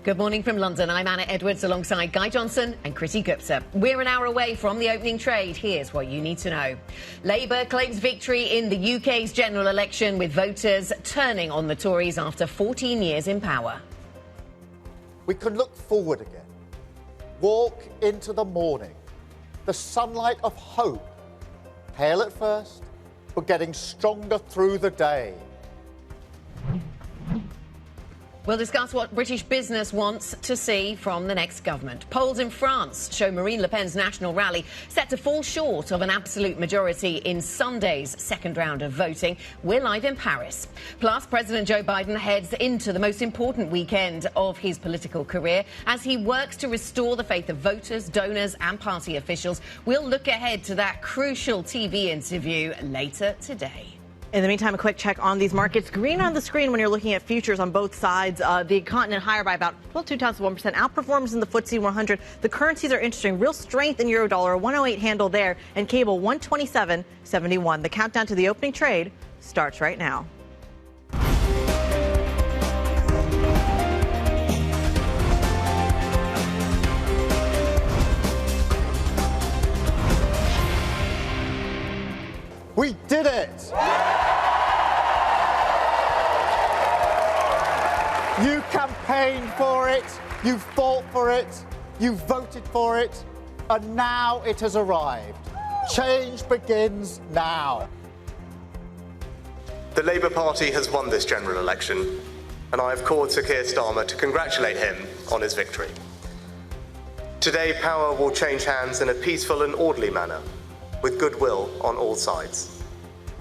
Good morning from London. I'm Anna Edwards alongside Guy Johnson and Kriti Gupta. We're an hour away from the opening trade. Here's what you need to know. Labour claims victory in the UK's general election, with voters turning on the Tories after 14 years in power. We can look forward again, walk into the morning, the sunlight of hope, pale at first, but getting stronger through the day. We'll discuss what British business wants to see from the next government. Polls in France show Marine Le Pen's national rally set to fall short of an absolute majority in Sunday's second round of voting. We're live in Paris. Plus, President Joe Biden heads into the most important weekend of his political career as he works to restore the faith of voters, donors and party officials. We'll look ahead to that crucial TV interview later today. In the meantime, a quick check on these markets. Green on the screen when you're looking at futures on both sides. The continent higher by about 0.2%. Outperforms in the FTSE 100. The currencies are interesting. Real strength in euro dollar, 108 handle there, and cable 127.71. The countdown to the opening trade starts right now. We did it! You campaigned for it, you fought for it, you voted for it, and now it has arrived. Change begins now. The Labour Party has won this general election, and I have called Sir Keir Starmer to congratulate him on his victory. Today, power will change hands in a peaceful and orderly manner, with goodwill on all sides.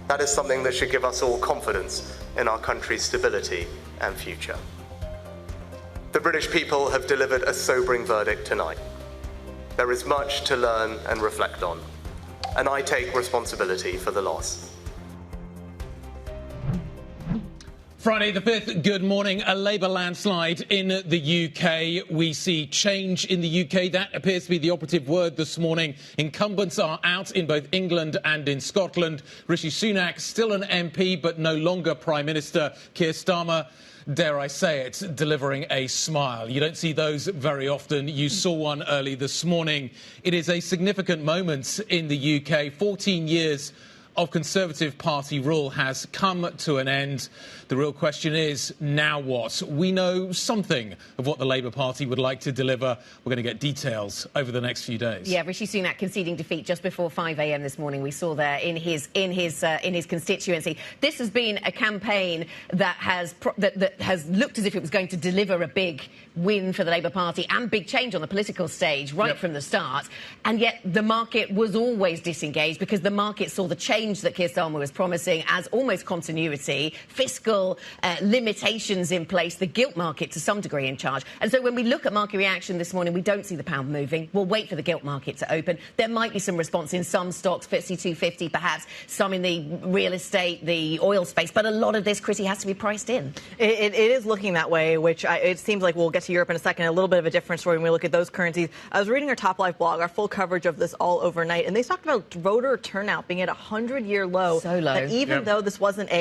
That is something that should give us all confidence in our country's stability and future. The British people have delivered a sobering verdict tonight. There is much to learn and reflect on, and I take responsibility for the loss. Friday the 5th, good morning. A Labour landslide in the UK. We see change in the UK. That appears to be the operative word this morning. Incumbents are out in both England and in Scotland. Rishi Sunak, still an MP, but no longer Prime Minister. Keir Starmer, dare I say it, delivering a smile. You don't see those very often. You saw one early this morning. It is a significant moment in the UK. 14 years of Conservative Party rule has come to an end. The real question is, now what? We know something of what the Labour Party would like to deliver. We're going to get details over the next few days. Yeah, Rishi Sunak conceding defeat just before 5 a.m. this morning. We saw there in his constituency. This has been a campaign that has looked as if it was going to deliver a big win for the Labour Party and big change on the political stage right from the start. And yet the market was always disengaged because the market saw the change that Keir Starmer was promising as almost continuity, fiscal limitations in place, the gilt market to some degree in charge. And so when we look at market reaction this morning, we don't see the pound moving. We'll wait for the gilt market to open. There might be some response in some stocks, FTSE 250 perhaps, some in the real estate, the oil space, but a lot of this, Kriti, has to be priced in. It is looking that way, which it seems like we'll get to Europe in a second. A little bit of a different story when we look at those currencies. I was reading our Top Life blog, our full coverage of this all overnight, and they talked about voter turnout being at a 100-year low. So low. That even though this wasn't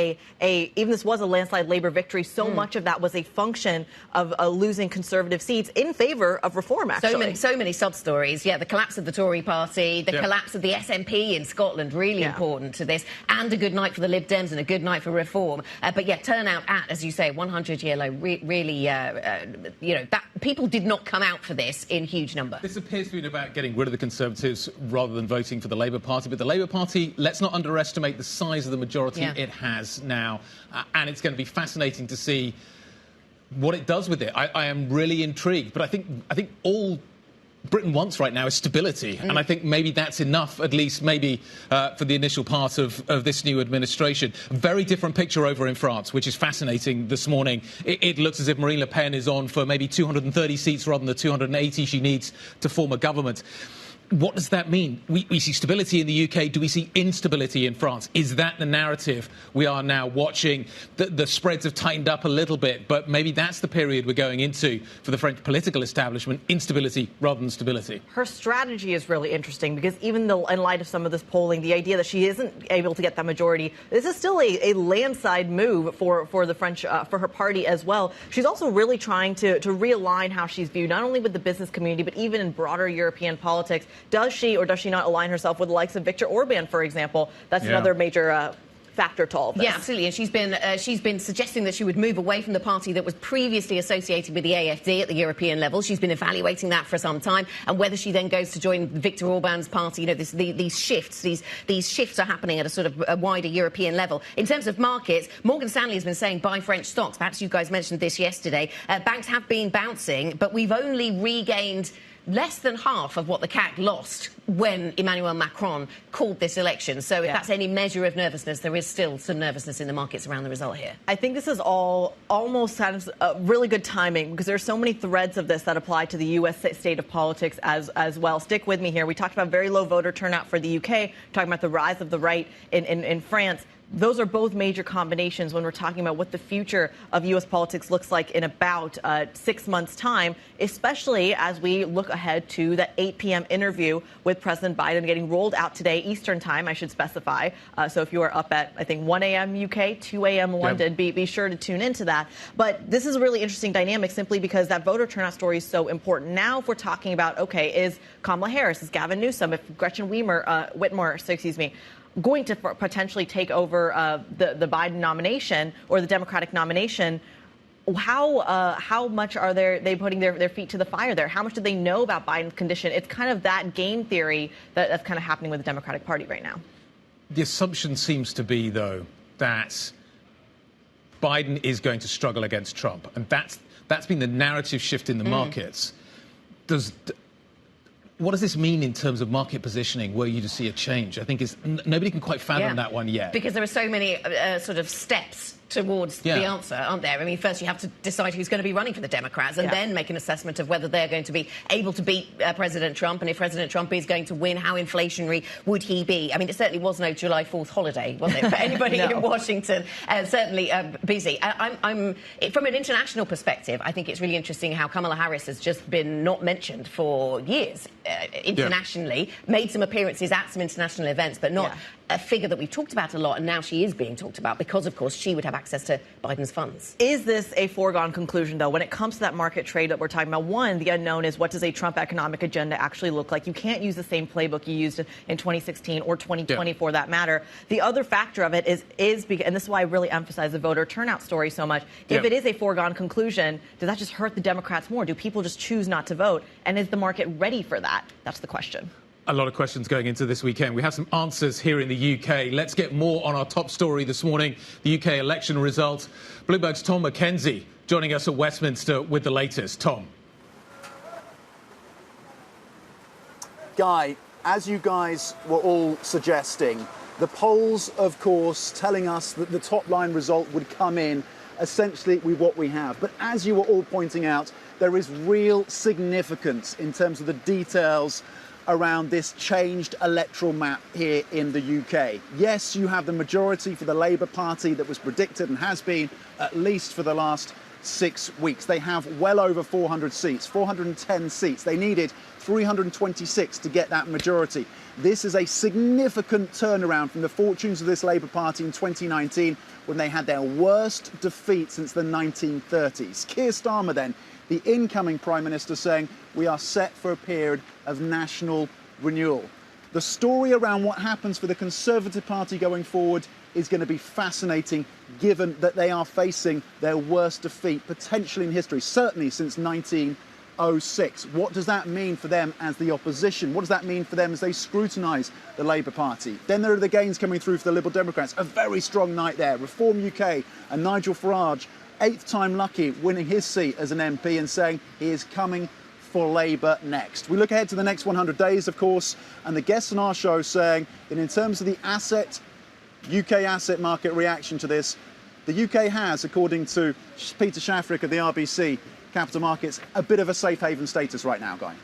even this was a landslide Labour victory, so much of that was a function of losing Conservative seats in favour of reform, actually. So many sub-stories. Yeah, the collapse of the Tory party, the collapse of the SNP in Scotland, really important to this, and a good night for the Lib Dems and a good night for reform. But yeah, turnout at, as you say, 100-year low, really, that people did not come out for this in huge number. This appears to be about getting rid of the Conservatives rather than voting for the Labour Party. But the Labour Party, let's not underestimate the size of the majority it has now. And it's going to be fascinating to see what it does with it. I am really intrigued. But I think all Britain wants right now is stability. And I think maybe that's enough, at least maybe for the initial part of this new administration. Very different picture over in France, which is fascinating this morning. It looks as if Marine Le Pen is on for maybe 230 seats rather than the 280 she needs to form a government. What does that mean? We see stability in the UK. Do we see instability in France? Is that the narrative we are now watching? The spreads have tightened up a little bit, but maybe that's the period we're going into for the French political establishment, instability rather than stability. Her strategy is really interesting because even though, in light of some of this polling, the idea that she isn't able to get that majority, this is still a landslide move for the French, for her party as well. She's also really trying to realign how she's viewed, not only with the business community, but even in broader European politics. Does she or does she not align herself with the likes of Viktor Orban, for example? That's another major factor to all of this. Yeah, absolutely. And she's been suggesting that she would move away from the party that was previously associated with the AfD at the European level. She's been evaluating that for some time, and whether she then goes to join Viktor Orban's party. You know, these shifts are happening at a sort of a wider European level. In terms of markets, Morgan Stanley has been saying buy French stocks. Perhaps you guys mentioned this yesterday. Banks have been bouncing, but we've only regained less than half of what the CAC lost when Emmanuel Macron called this election. So if that's any measure of nervousness, there is still some nervousness in the markets around the result here. I think this is all almost kind of really good timing because there's so many threads of this that apply to the U.S. state of politics as well. Stick with me here. We talked about very low voter turnout for the UK, talking about the rise of the right in France. Those are both major combinations when we're talking about what the future of U.S. politics looks like in about 6 months' time, especially as we look ahead to the 8 p.m. interview with President Biden getting rolled out today, Eastern time, I should specify. So if you are up at, I think, 1 a.m. UK, 2 a.m. London, be sure to tune into that. But this is a really interesting dynamic simply because that voter turnout story is so important. Now, if we're talking about, OK, is Kamala Harris, is Gavin Newsom, if Gretchen Whitmer, going to potentially take over the Biden nomination or the Democratic nomination, how much are they putting their feet to the fire there? How much do they know about Biden's condition? It's kind of that game theory that's kind of happening with the Democratic Party right now. The assumption seems to be, though, that Biden is going to struggle against Trump. And that's been the narrative shift in the markets. What does this mean in terms of market positioning? Were you to see a change? I think nobody can quite fathom that one yet. Because there are so many sort of steps towards the answer, aren't there? I mean, first you have to decide who's going to be running for the Democrats and then make an assessment of whether they're going to be able to beat President Trump. And if President Trump is going to win, how inflationary would he be? I mean, it certainly was no July 4th holiday, was it, for anybody in Washington? Certainly busy. From an international perspective, I think it's really interesting how Kamala Harris has just been not mentioned for years internationally, made some appearances at some international events, but not a figure that we've talked about a lot, and now she is being talked about because, of course, she would have access to Biden's funds. Is this a foregone conclusion, though, when it comes to that market trade that we're talking about? One, the unknown is what does a Trump economic agenda actually look like? You can't use the same playbook you used in 2016 or 2020 for that matter. The other factor of it is and this is why I really emphasize the voter turnout story so much. If it is a foregone conclusion, does that just hurt the Democrats more? Do people just choose not to vote? And is the market ready for that? That's the question. A lot of questions going into this weekend. We have some answers here in the UK. Let's get more on our top story this morning, the UK election results. Bloomberg's Tom McKenzie joining us at Westminster with the latest. Tom. Guy, as you guys were all suggesting, the polls, of course, telling us that the top line result would come in essentially with what we have. But as you were all pointing out, there is real significance in terms of the details around this changed electoral map here in the UK. Yes, you have the majority for the Labour Party that was predicted and has been at least for the last 6 weeks. They have well over 400 seats, 410 seats. They needed 326 to get that majority. This is a significant turnaround from the fortunes of this Labour Party in 2019 when they had their worst defeat since the 1930s. Keir Starmer then, the incoming Prime Minister, saying we are set for a period of national renewal. The story around what happens for the Conservative Party going forward is going to be fascinating, given that they are facing their worst defeat potentially in history, certainly since 1906. What does that mean for them as the opposition? What does that mean for them as they scrutinise the Labour Party? Then there are the gains coming through for the Liberal Democrats. A very strong night there. Reform UK and Nigel Farage, 8th time lucky, winning his seat as an MP and saying he is coming for Labour next. We look ahead to the next 100 days, of course, and the guests on our show saying that in terms of the UK asset market reaction to this, the UK has, according to Peter Shafrick of the RBC Capital Markets, a bit of a safe haven status right now, Guy.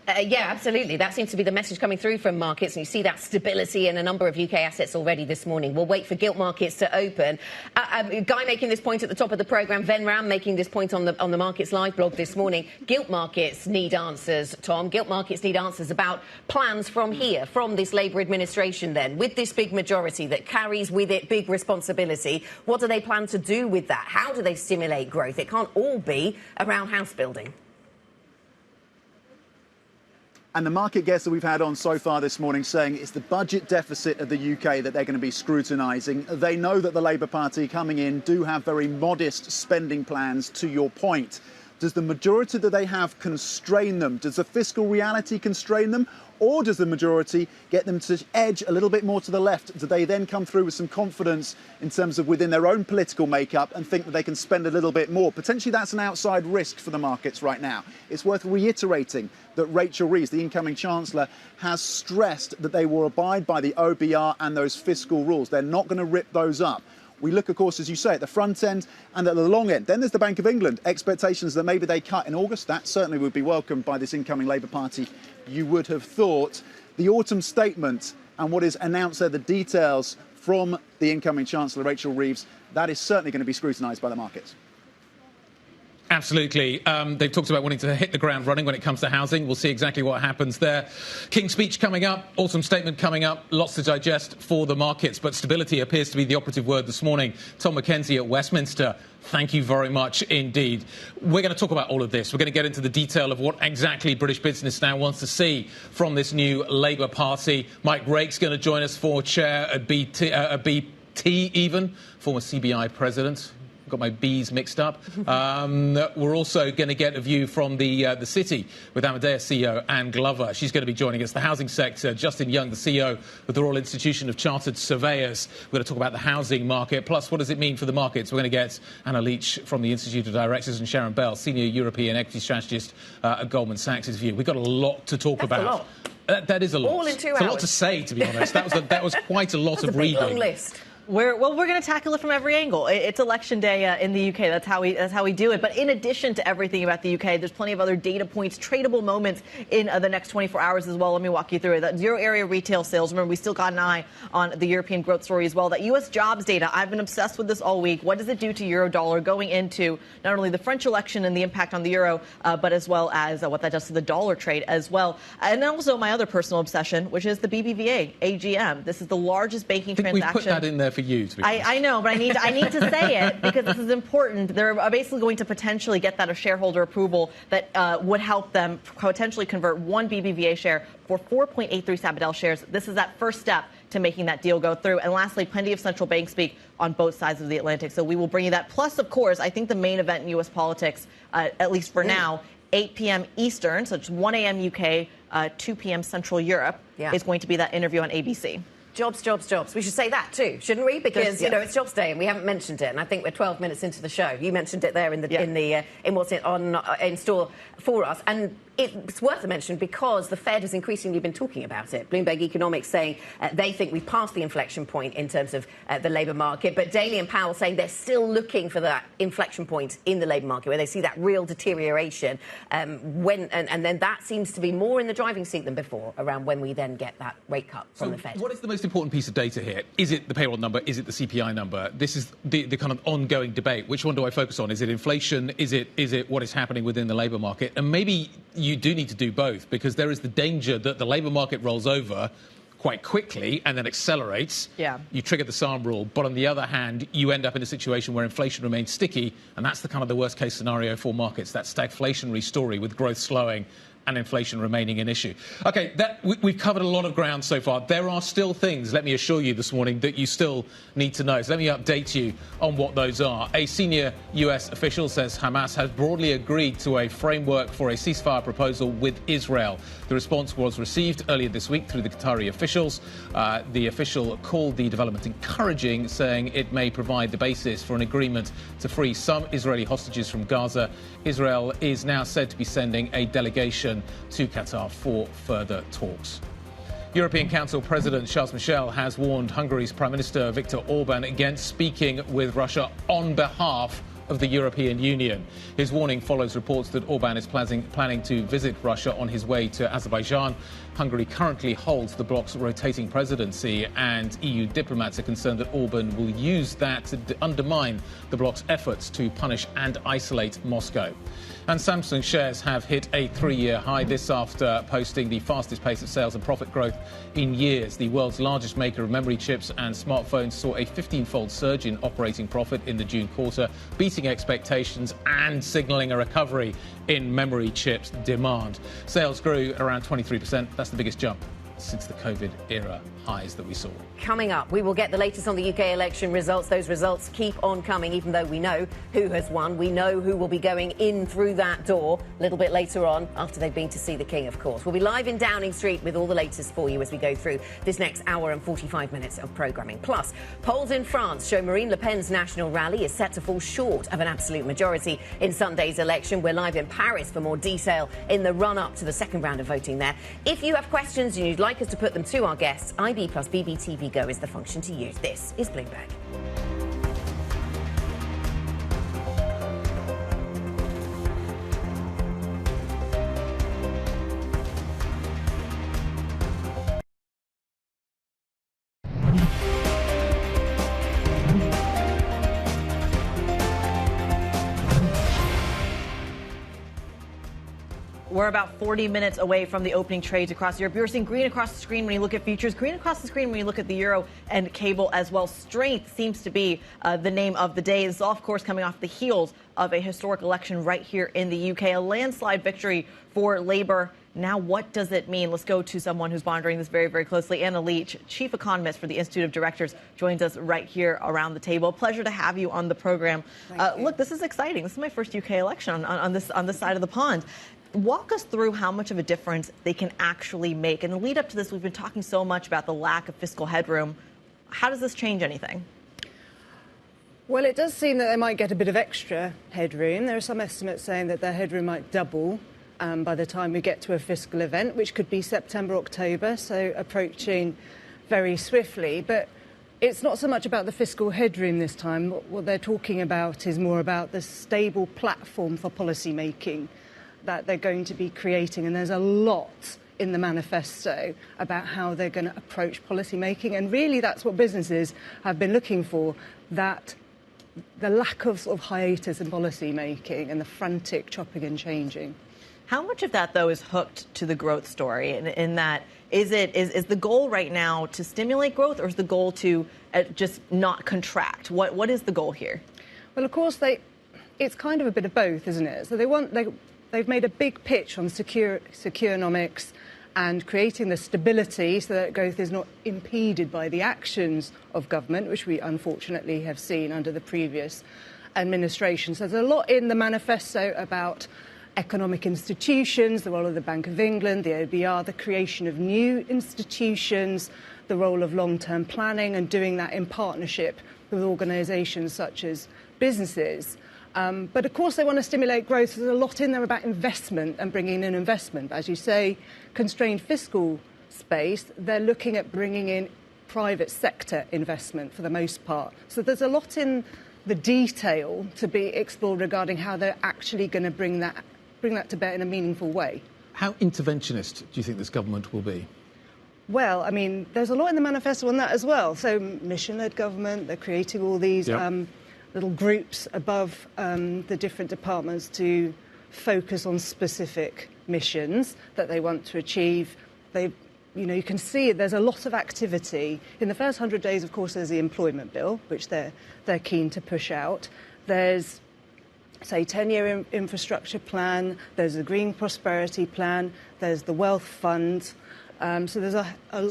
Yeah, absolutely. That seems to be the message coming through from markets, and you see that stability in a number of UK assets already this morning. We'll wait for gilt markets to open. Guy making this point at the top of the programme, Ven Ram making this point on the Markets Live blog this morning. Gilt markets need answers, Tom. Gilt markets need answers about plans from here, from this Labour administration then, with this big majority that carries with it big responsibility. What do they plan to do with that? How do they stimulate growth? It can't all be around house building. And the market guests that we've had on so far this morning saying it's the budget deficit of the UK that they're going to be scrutinising. They know that the Labour Party coming in do have very modest spending plans, to your point. Does the majority that they have constrain them? Does the fiscal reality constrain them? Or does the majority get them to edge a little bit more to the left? Do they then come through with some confidence in terms of within their own political makeup and think that they can spend a little bit more? Potentially that's an outside risk for the markets right now. It's worth reiterating that Rachel Reeves, the incoming Chancellor, has stressed that they will abide by the OBR and those fiscal rules. They're not going to rip those up. We look, of course, as you say, at the front end and at the long end. Then there's the Bank of England. Expectations that maybe they cut in August. That certainly would be welcomed by this incoming Labour Party, you would have thought. The autumn statement and what is announced there, the details from the incoming Chancellor, Rachel Reeves, that is certainly going to be scrutinised by the markets. Absolutely. They've talked about wanting to hit the ground running when it comes to housing. We'll see exactly what happens there. King's speech coming up, autumn statement coming up, lots to digest for the markets, but stability appears to be the operative word this morning. Tom McKenzie at Westminster, thank you very much indeed. We're going to talk about all of this. We're going to get into the detail of what exactly British business now wants to see from this new Labour Party. Mike Rake's going to join us for chair at BT even, former CBI president. Got my B's mixed up. We're also going to get a view from the City with Amadeus CEO Anne Glover. She's going to be joining us. The housing sector, Justin Young, the CEO of the Royal Institution of Chartered Surveyors. We're going to talk about the housing market. Plus, what does it mean for the markets? We're going to get Anna Leach from the Institute of Directors and Sharon Bell, Senior European Equity Strategist at Goldman Sachs' view. We've got a lot to talk about. A lot. That is a lot. All in 2 hours. It's a lot to say, to be honest. That was quite a lot of reading. That's a big long list. We're going to tackle it from every angle. It's election day in the UK. That's how we do it. But in addition to everything about the UK, there's plenty of other data points, tradable moments in the next 24 hours as well. Let me walk you through it. That euro area retail sales. Remember, we still got an eye on the European growth story as well. That U.S. jobs data. I've been obsessed with this all week. What does it do to euro dollar going into not only the French election and the impact on the euro, but as well as what that does to the dollar trade as well. And then also my other personal obsession, which is the BBVA AGM. This is the largest banking transaction. We put that in there for you, to be honest. I know, but I need to say it because this is important. They're basically going to potentially get that shareholder approval that would help them potentially convert one BBVA share for 4.83 Sabadell shares. This is that first step to making that deal go through. And lastly, plenty of central bank speak on both sides of the Atlantic. So we will bring you that. Plus, of course, I think the main event in U.S. politics, at least for now, 8 p.m. Eastern, so it's 1 a.m. UK, 2 p.m. Central Europe, is going to be that interview on ABC. Jobs, jobs, jobs. We should say that too, shouldn't we? Because you know it's Jobs Day and we haven't mentioned it. And I think we're 12 minutes into the show. You mentioned it there in what's in store for us. And it's worth a mention because the Fed has increasingly been talking about it. Bloomberg Economics saying they think we've passed the inflection point in terms of the labour market. But Daly and Powell saying they're still looking for that inflection point in the labour market where they see that real deterioration. And then that seems to be more in the driving seat than before around when we then get that rate cut from the Fed. What is the most important piece of data here? Is it the payroll number? Is it the CPI number? This is the kind of ongoing debate. Which one do I focus on? Is it inflation? Is it what is happening within the labour market? And maybe you do need to do both because there is the danger that the labour market rolls over quite quickly and then accelerates. Yeah. You trigger the SARM rule. But on the other hand, you end up in a situation where inflation remains sticky. And that's the kind of the worst case scenario for markets. That stagflationary story with growth slowing and inflation remaining an issue. OK, we've covered a lot of ground so far. There are still things, let me assure you this morning, that you still need to know. So let me update you on what those are. A senior US official says Hamas has broadly agreed to a framework for a ceasefire proposal with Israel. The response was received earlier this week through the Qatari officials. The official called the development encouraging, saying it may provide the basis for an agreement to free some Israeli hostages from Gaza. Israel is now said to be sending a delegation to Qatar for further talks. European Council President Charles Michel has warned Hungary's Prime Minister Viktor Orban against speaking with Russia on behalf of the European Union. His warning follows reports that Orban is planning to visit Russia on his way to Azerbaijan. Hungary currently holds the bloc's rotating presidency, and EU diplomats are concerned that Orban will use that to undermine the bloc's efforts to punish and isolate Moscow. And Samsung shares have hit a 3-year high, this after posting the fastest pace of sales and profit growth in years. The world's largest maker of memory chips and smartphones saw a 15-fold surge in operating profit in the June quarter, beating expectations and signalling a recovery in memory chips demand. Sales grew around 23%. That's the biggest jump since the COVID-era highs that we saw. Coming up, we will get the latest on the UK election results. Those results keep on coming, even though we know who has won. We know who will be going in through that door a little bit later on, after they've been to see the King, of course. We'll be live in Downing Street with all the latest for you as we go through this next hour and 45 minutes of programming. Plus, polls in France show Marine Le Pen's national rally is set to fall short of an absolute majority in Sunday's election. We're live in Paris for more detail in the run-up to the second round of voting there. If you have questions and you'd like us to put them to our guests, IB plus BBTV Go is the function to use. This is Bloomberg. We're about 40 minutes away from the opening trades across Europe. You're seeing green across the screen when you look at futures, green across the screen when you look at the euro and cable as well. Strength seems to be the name of the day. This is, of course, coming off the heels of a historic election right here in the UK, a landslide victory for Labour. Now, what does it mean? Let's go to someone who's monitoring this very, very closely. Anna Leach, chief economist for the Institute of Directors, joins us right here around the table. Pleasure to have you on the program. Look, this is exciting. This is my first UK election on this side of the pond. Walk us through how much of a difference they can actually make. In the lead up to this, we've been talking so much about the lack of fiscal headroom. How does this change anything? Well, it does seem that they might get a bit of extra headroom. There are some estimates saying that their headroom might double by the time we get to a fiscal event, which could be September, October, so approaching very swiftly. But it's not so much about the fiscal headroom this time. What they're talking about is more about the stable platform for policy making that they're going to be creating. And there's a lot in the manifesto about how they're going to approach policy making. And really, that's what businesses have been looking for, that the lack of sort of hiatus in policy making and the frantic chopping and changing. How much of that, though, is hooked to the growth story? In that, is the goal right now to stimulate growth, or is the goal to just not contract? What is the goal here? Well, of course, it's kind of a bit of both, isn't it? So they've made a big pitch on securenomics and creating the stability so that growth is not impeded by the actions of government, which we unfortunately have seen under the previous administration. So there's a lot in the manifesto about economic institutions, the role of the Bank of England, the OBR, the creation of new institutions, the role of long-term planning and doing that in partnership with organisations such as businesses. But of course they want to stimulate growth. There's a lot in there about investment and bringing in investment. As you say, constrained fiscal space, they're looking at bringing in private sector investment for the most part. So there's a lot in the detail to be explored regarding how they're actually going to bring that to bear in a meaningful way. How interventionist do you think this government will be? Well, I mean, there's a lot in the manifesto on that as well. So mission-led government, they're creating all these little groups above the different departments to focus on specific missions that they want to achieve. You can see there's a lot of activity. In the first 100 days, of course, there's the employment bill, which they're keen to push out. There's, say, 10-year infrastructure plan. There's the Green Prosperity Plan. There's the Wealth Fund. So there's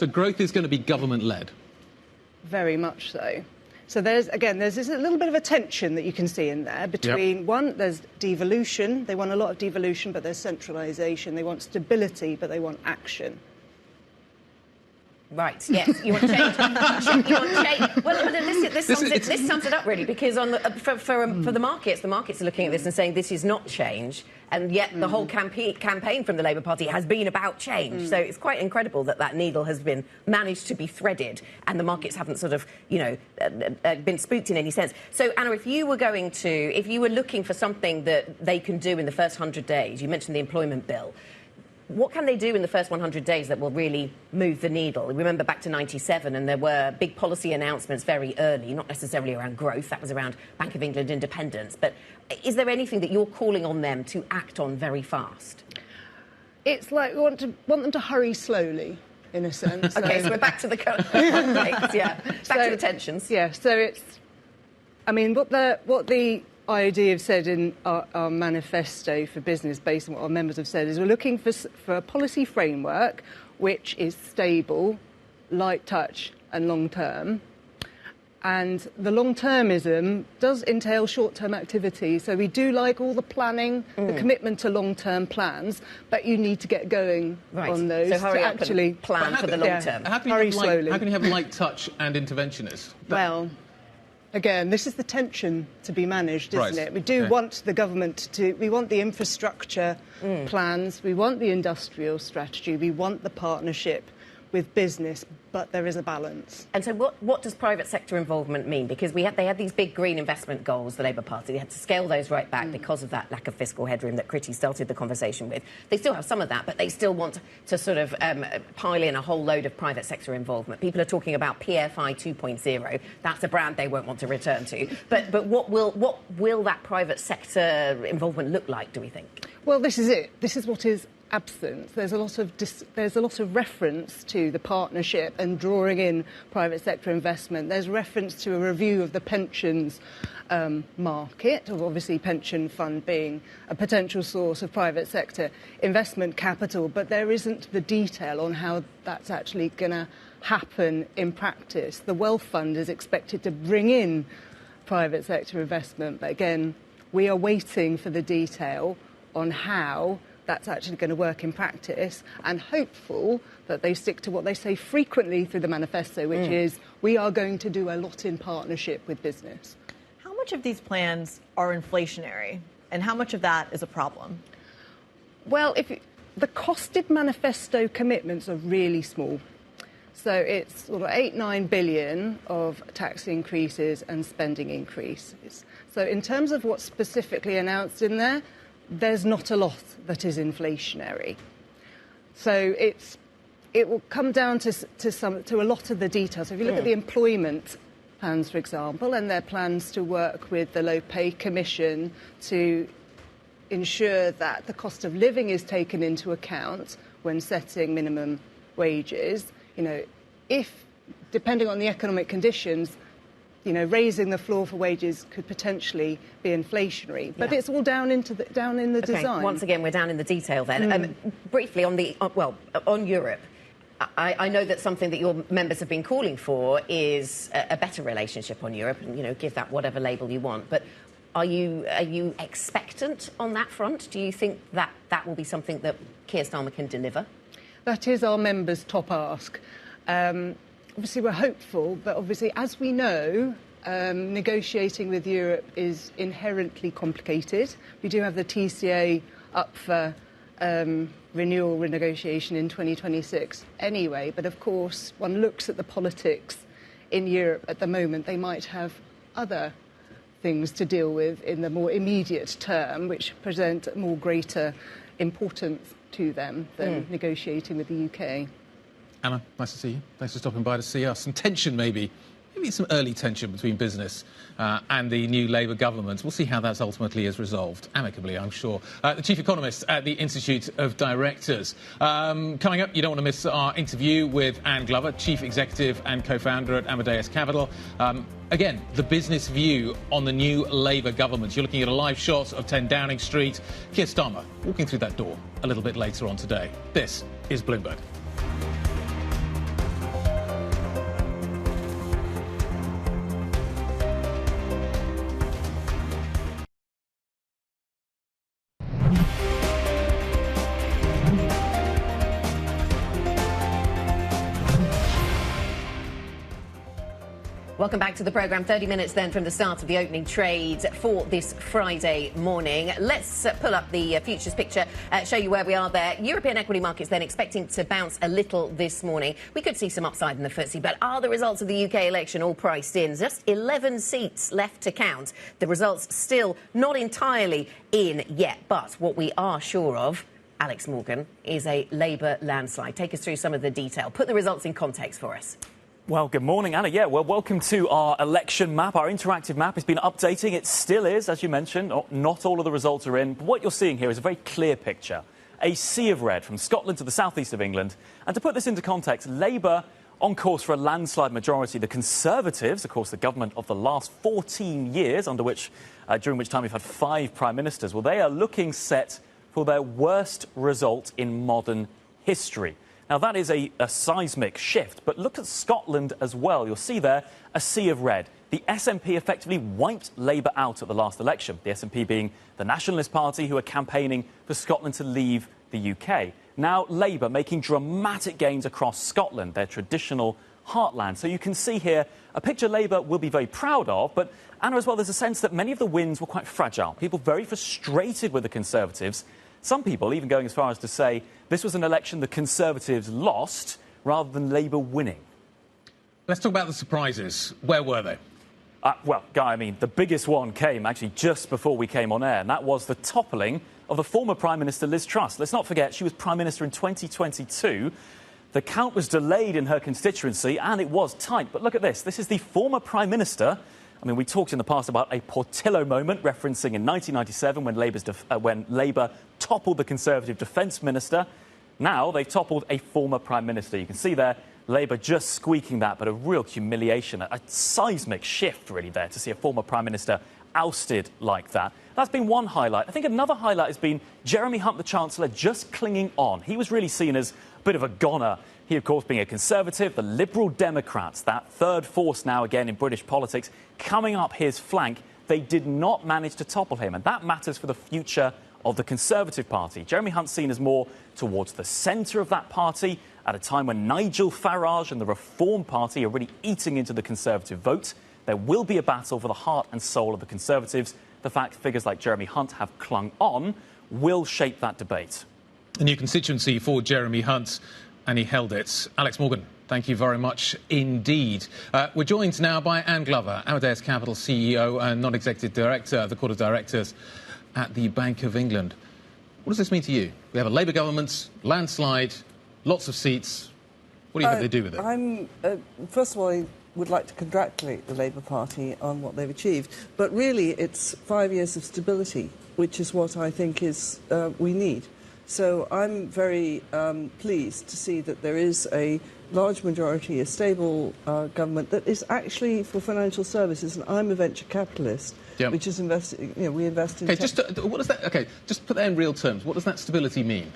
So growth is going to be government-led? Very much so. So there's this a little bit of a tension that you can see in there between, one, there's devolution. They want a lot of devolution, but there's centralisation. They want stability, but they want action. Right, yes, you want change. You want change. Well, this sums it up, really, because for the markets are looking at this and saying this is not change, and yet the whole campaign from the Labour Party has been about change. So it's quite incredible that needle has been managed to be threaded, and the markets haven't sort of, been spooked in any sense. So, Anna, if you were looking for something that they can do in the first 100 days, you mentioned the employment bill. What can they do in the first 100 days that will really move the needle? Remember back to 97, and there were big policy announcements very early, not necessarily around growth. That was around Bank of England independence. But is there anything that you're calling on them to act on very fast? It's like we want them to hurry slowly, in a sense. OK, so we're back to the conflicts, yeah. Back to the tensions. Yeah, so it's... I mean, what the IOD have said in our manifesto for business, based on what our members have said, is we're looking for a policy framework which is stable, light touch and long-term. And the long-termism does entail short-term activity. So we do like all the planning, the commitment to long-term plans, but you need to get going on those. So hurry up actually and plan for the long term. How can you have light touch and interventionist? Well... Again, this is the tension to be managed, isn't it? We do want the government we want the infrastructure plans, we want the industrial strategy, we want the partnership with business, but there is a balance. And so what does private sector involvement mean? Because they had these big green investment goals, the Labour Party. They had to scale those right back because of that lack of fiscal headroom that Kriti started the conversation with. They still have some of that, but they still want to sort of pile in a whole load of private sector involvement. People are talking about PFI 2.0. That's a brand they won't want to return to. But what will that private sector involvement look like, do we think? Well, this is it. This is what is absent. There's a lot of reference to the partnership and drawing in private sector investment. There's reference to a review of the pensions market, of obviously pension fund being a potential source of private sector investment capital, but there isn't the detail on how that's actually going to happen in practice. The Wealth Fund is expected to bring in private sector investment, but again, we are waiting for the detail on how that's actually going to work in practice, and hopeful that they stick to what they say frequently through the manifesto, which is we are going to do a lot in partnership with business. How much of these plans are inflationary, and how much of that is a problem? Well, the costed manifesto commitments are really small. So it's sort of 8-9 billion of tax increases and spending increases. So in terms of what's specifically announced in there, there's not a lot that is inflationary. So it will come down to a lot of the details. So if you look at the employment plans, for example, and their plans to work with the Low Pay Commission to ensure that the cost of living is taken into account when setting minimum wages, if, depending on the economic conditions, raising the floor for wages could potentially be inflationary. But it's all down in the design. Once again, we're down in the detail then. Briefly, on Europe, I know that something that your members have been calling for is a better relationship on Europe, and, give that whatever label you want. But are you expectant on that front? Do you think that will be something that Keir Starmer can deliver? That is our members' top ask. Obviously, we're hopeful, but obviously, as we know, negotiating with Europe is inherently complicated. We do have the TCA up for renewal renegotiation in 2026 anyway, but of course, one looks at the politics in Europe at the moment. They might have other things to deal with in the more immediate term, which present more greater importance to them than negotiating with the UK. Anna, nice to see you. Thanks for stopping by to see us. Some tension, maybe some early tension between business and the new Labour government. We'll see how that ultimately is resolved, amicably, I'm sure. The Chief Economist at the Institute of Directors. Coming up, you don't want to miss our interview with Anne Glover, Chief Executive and Co-founder at Amadeus Capital. Again, the business view on the new Labour government. You're looking at a live shot of 10 Downing Street. Keir Starmer walking through that door a little bit later on today. This is Bloomberg. Welcome back to the programme. 30 minutes then from the start of the opening trade for this Friday morning. Let's pull up the futures picture, show you where we are there. European equity markets then expecting to bounce a little this morning. We could see some upside in the FTSE, but are the results of the UK election all priced in? Just 11 seats left to count. The results still not entirely in yet, but what we are sure of, Alex Morgan, is a Labour landslide. Take us through some of the detail. Put the results in context for us. Well, good morning, Anna. Yeah, well, welcome to our election map. Our interactive map has been updating. It still is, as you mentioned. Not all of the results are in. But what you're seeing here is a very clear picture. A sea of red from Scotland to the southeast of England. And to put this into context, Labour on course for a landslide majority. The Conservatives, of course, the government of the last 14 years, during which time we've had 5 prime ministers, well, they are looking set for their worst result in modern history. Now, that is a seismic shift, but look at Scotland as well. You'll see there a sea of red. The SNP effectively wiped Labour out at the last election, the SNP being the Nationalist Party who are campaigning for Scotland to leave the UK. Now, Labour making dramatic gains across Scotland, their traditional heartland. So you can see here a picture Labour will be very proud of, but Anna, as well, there's a sense that many of the wins were quite fragile. People very frustrated with the Conservatives. Some people even going as far as to say this was an election the Conservatives lost rather than Labour winning. Let's talk about the surprises. Where were they? Well, Guy, I mean, the biggest one came actually just before we came on air, and that was the toppling of the former Prime Minister Liz Truss. Let's not forget, she was Prime Minister in 2022. The count was delayed in her constituency, and it was tight. But look at this. This is the former Prime Minister. I mean, we talked in the past about a Portillo moment, referencing in 1997 when Labour toppled the Conservative Defence Minister. Now they've toppled a former Prime Minister. You can see there, Labour just squeaking that, but a real humiliation, a seismic shift really there to see a former Prime Minister ousted like that. That's been one highlight. I think another highlight has been Jeremy Hunt, the Chancellor, just clinging on. He was really seen as a bit of a goner. He, of course, being a Conservative, the Liberal Democrats, that third force now again in British politics, coming up his flank. They did not manage to topple him, and that matters for the future of the Conservative Party. Jeremy Hunt's seen as more towards the centre of that party at a time when Nigel Farage and the Reform Party are really eating into the Conservative vote. There will be a battle for the heart and soul of the Conservatives. The fact figures like Jeremy Hunt have clung on will shape that debate. A new constituency for Jeremy Hunt, and he held it. Alex Morgan, thank you very much indeed. We're joined now by Anne Glover, Amadeus Capital CEO and non-executive director of the Court of Directors at the Bank of England. What does this mean to you? We have a Labour government, landslide, lots of seats. What do you hope they do with it? First of all, I would like to congratulate the Labour Party on what they've achieved. But really, it's 5 years of stability, which is what I think is we need. So I'm very pleased to see that there is a large majority, a stable government that is actually for financial services. And I'm a venture capitalist, which is investing. We invest in. Okay, what does that? Okay, just put that in real terms. What does that stability mean?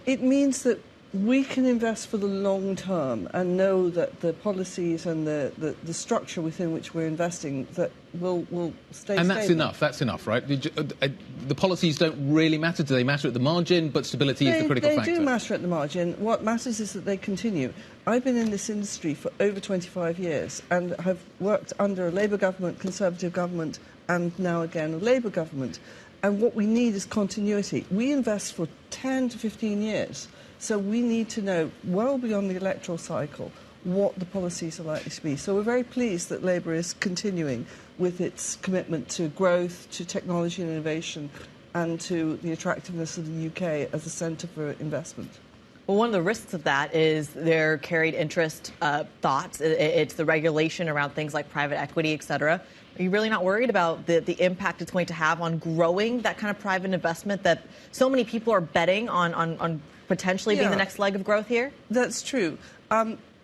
It means that we can invest for the long term and know that the policies and the structure within which we're investing that will stay and stable. That's enough, right? The policies don't really matter. Do they matter at the margin? But stability is the critical factor. They do matter at the margin. What matters is that they continue. I've been in this industry for over 25 years and have worked under a Labour government, Conservative government, and now again a Labour government. And what we need is continuity. We invest for 10 to 15 years. So we need to know, well beyond the electoral cycle, what the policies are likely to be. So we're very pleased that Labour is continuing with its commitment to growth, to technology and innovation, and to the attractiveness of the UK as a centre for investment. Well, one of the risks of that is their carried interest thoughts. It's the regulation around things like private equity, et cetera. Are you really not worried about the impact it's going to have on growing that kind of private investment that so many people are betting on potentially being the next leg of growth here? That's true.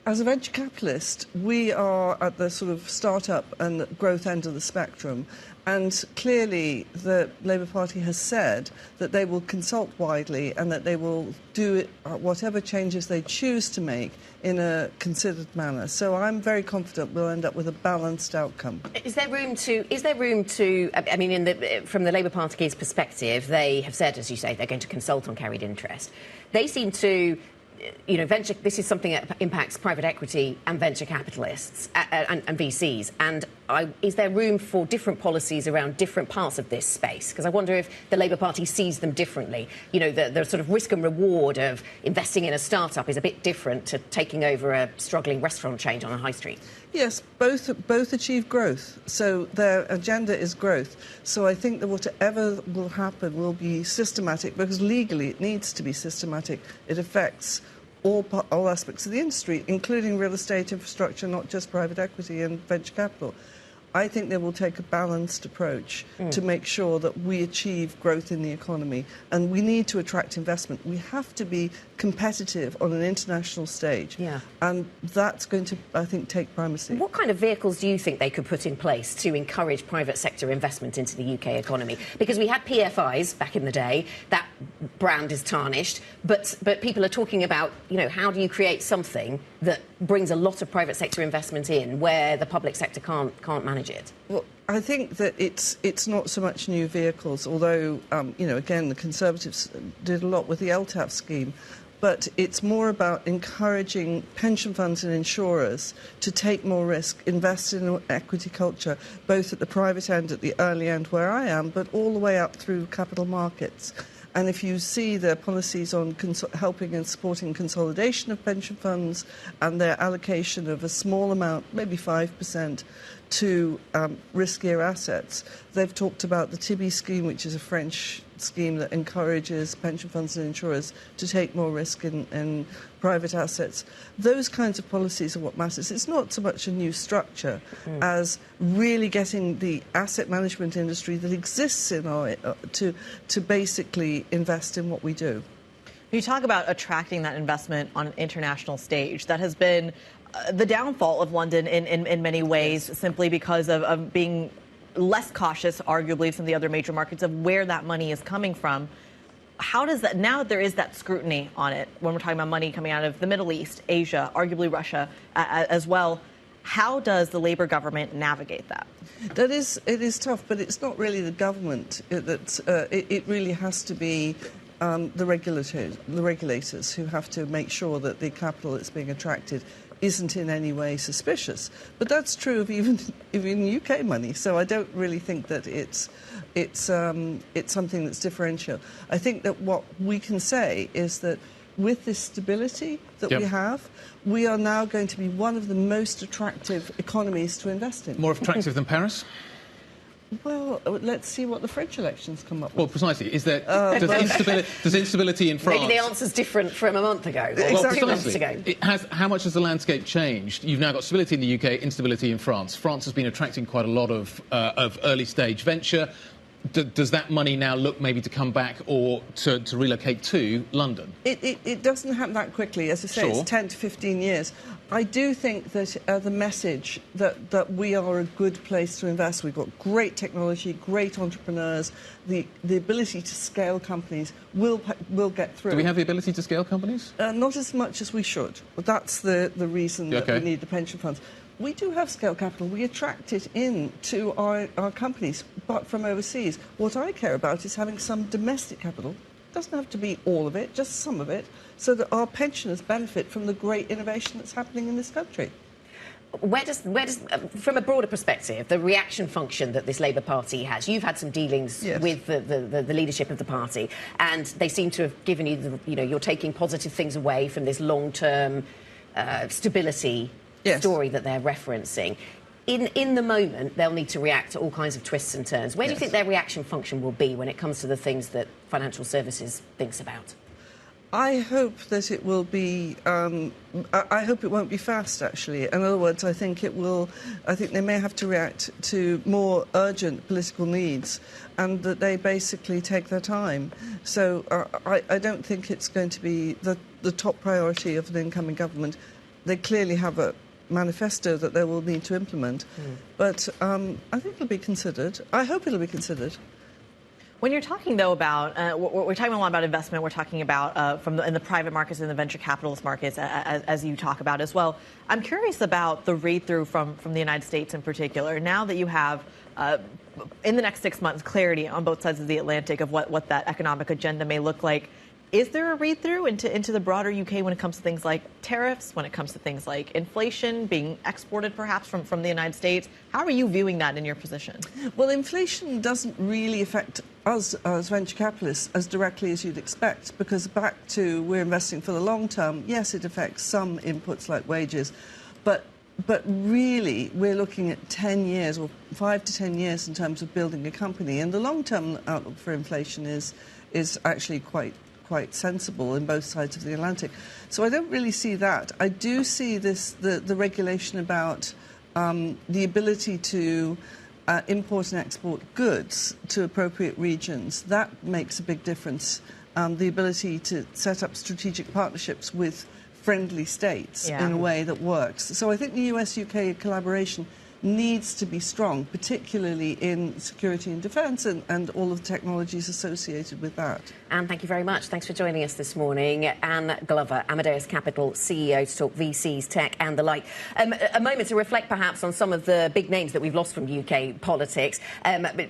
As a venture capitalist, we are at the sort of start-up and growth end of the spectrum. And clearly, the Labour Party has said that they will consult widely and that they will do whatever changes they choose to make in a considered manner. So I'm very confident we'll end up with a balanced outcome. Is there room to? I mean, from the Labour Party's perspective, they have said, as you say, they're going to consult on carried interest. They seem to this is something that impacts private equity and venture capitalists and VCs. And is there room for different policies around different parts of this space? Because I wonder if the Labour Party sees them differently. The sort of risk and reward of investing in a startup is a bit different to taking over a struggling restaurant chain on a high street. Yes, both achieve growth. So their agenda is growth. So I think that whatever will happen will be systematic, because legally it needs to be systematic. It affects all aspects of the industry, including real estate, infrastructure, not just private equity and venture capital. I think they will take a balanced approach to make sure that we achieve growth in the economy. And we need to attract investment. We have to be competitive on an international stage. Yeah. And that's going to, I think, take primacy. What kind of vehicles do you think they could put in place to encourage private sector investment into the UK economy? Because we had PFIs back in the day. That brand is tarnished. But people are talking about, how do you create something that brings a lot of private sector investment in where the public sector can't manage it? Well, I think that it's not so much new vehicles, although, again, the Conservatives did a lot with the LTAF scheme. But it's more about encouraging pension funds and insurers to take more risk, invest in equity culture, both at the private end, at the early end where I am, but all the way up through capital markets. And if you see their policies on helping and supporting consolidation of pension funds and their allocation of a small amount, maybe 5%, to riskier assets, they've talked about the Tibi scheme, which is a French scheme that encourages pension funds and insurers to take more risk in private assets. Those kinds of policies are what matters. It's not so much a new structure as really getting the asset management industry that exists in our to basically invest in what we do. You talk about attracting that investment on an international stage. That has been the downfall of London in many ways, simply because of being less cautious, arguably, from the other major markets of where that money is coming from. How does that, now that there is that scrutiny on it, when we're talking about money coming out of the Middle East, Asia, arguably Russia as well, how does the Labour government navigate that? It is tough, but it's not really the government. It really has to be the regulators who have to make sure that the capital that's being attracted isn't in any way suspicious. But that's true of even UK money. So I don't really think that it's something that's differential. I think that what we can say is that with this stability that we have, we are now going to be one of the most attractive economies to invest in. More attractive than Paris? Well, let's see what the French elections come up with. Well, precisely. Does instability in France... Maybe the answer's different from a month ago. Well, 2 months ago. How much has the landscape changed? You've now got stability in the UK, instability in France. France has been attracting quite a lot of early-stage venture. Does that money now look maybe to come back or to relocate to London? It doesn't happen that quickly. As I say, It's 10 to 15 years. I do think that the message that we are a good place to invest, we've got great technology, great entrepreneurs, the ability to scale companies will get through. Do we have the ability to scale companies? Not as much as we should. But that's the reason that we need the pension funds. We do have scale capital. We attract it into our companies, but from overseas. What I care about is having some domestic capital. It doesn't have to be all of it, just some of it, so that our pensioners benefit from the great innovation that's happening in this country. Where does, from a broader perspective, the reaction function that this Labour Party has? You've had some dealings with the leadership of the party, and they seem to have given you, you're taking positive things away from this long-term stability story that they're referencing. In the moment, they'll need to react to all kinds of twists and turns. Where do you think their reaction function will be when it comes to the things that financial services thinks about? I hope that it will be. I hope it won't be fast. Actually, in other words, I think it will. I think they may have to react to more urgent political needs, and that they basically take their time. So I don't think it's going to be the top priority of the incoming government. They clearly have a manifesto that they will need to implement, but I think it'll be considered. I hope it'll be considered. When you're talking, though, about we're talking a lot about investment. We're talking about in the private markets and the venture capitalist markets, as you talk about as well. I'm curious about the read-through from the United States in particular. Now that you have, in the next 6 months, clarity on both sides of the Atlantic of what that economic agenda may look like, Is there a read-through into the broader UK when it comes to things like tariffs, when it comes to things like inflation being exported perhaps from the United States? How are you viewing that in your position? Well, inflation doesn't really affect us as venture capitalists as directly as you'd expect, because back to we're investing for the long term, yes, it affects some inputs like wages, but really we're looking at 10 years or 5 to 10 years in terms of building a company, and the long-term outlook for inflation is actually quite sensible in both sides of the Atlantic. So I don't really see that. I do see the regulation about the ability to import and export goods to appropriate regions. That makes a big difference. The ability to set up strategic partnerships with friendly states in a way that works. So I think the US-UK collaboration needs to be strong, particularly in security and defence and all of the technologies associated with that. Anne, thank you very much. Thanks for joining us this morning. Anne Glover, Amadeus Capital CEO, to talk VCs, tech and the like. A moment to reflect perhaps on some of the big names that we've lost from UK politics.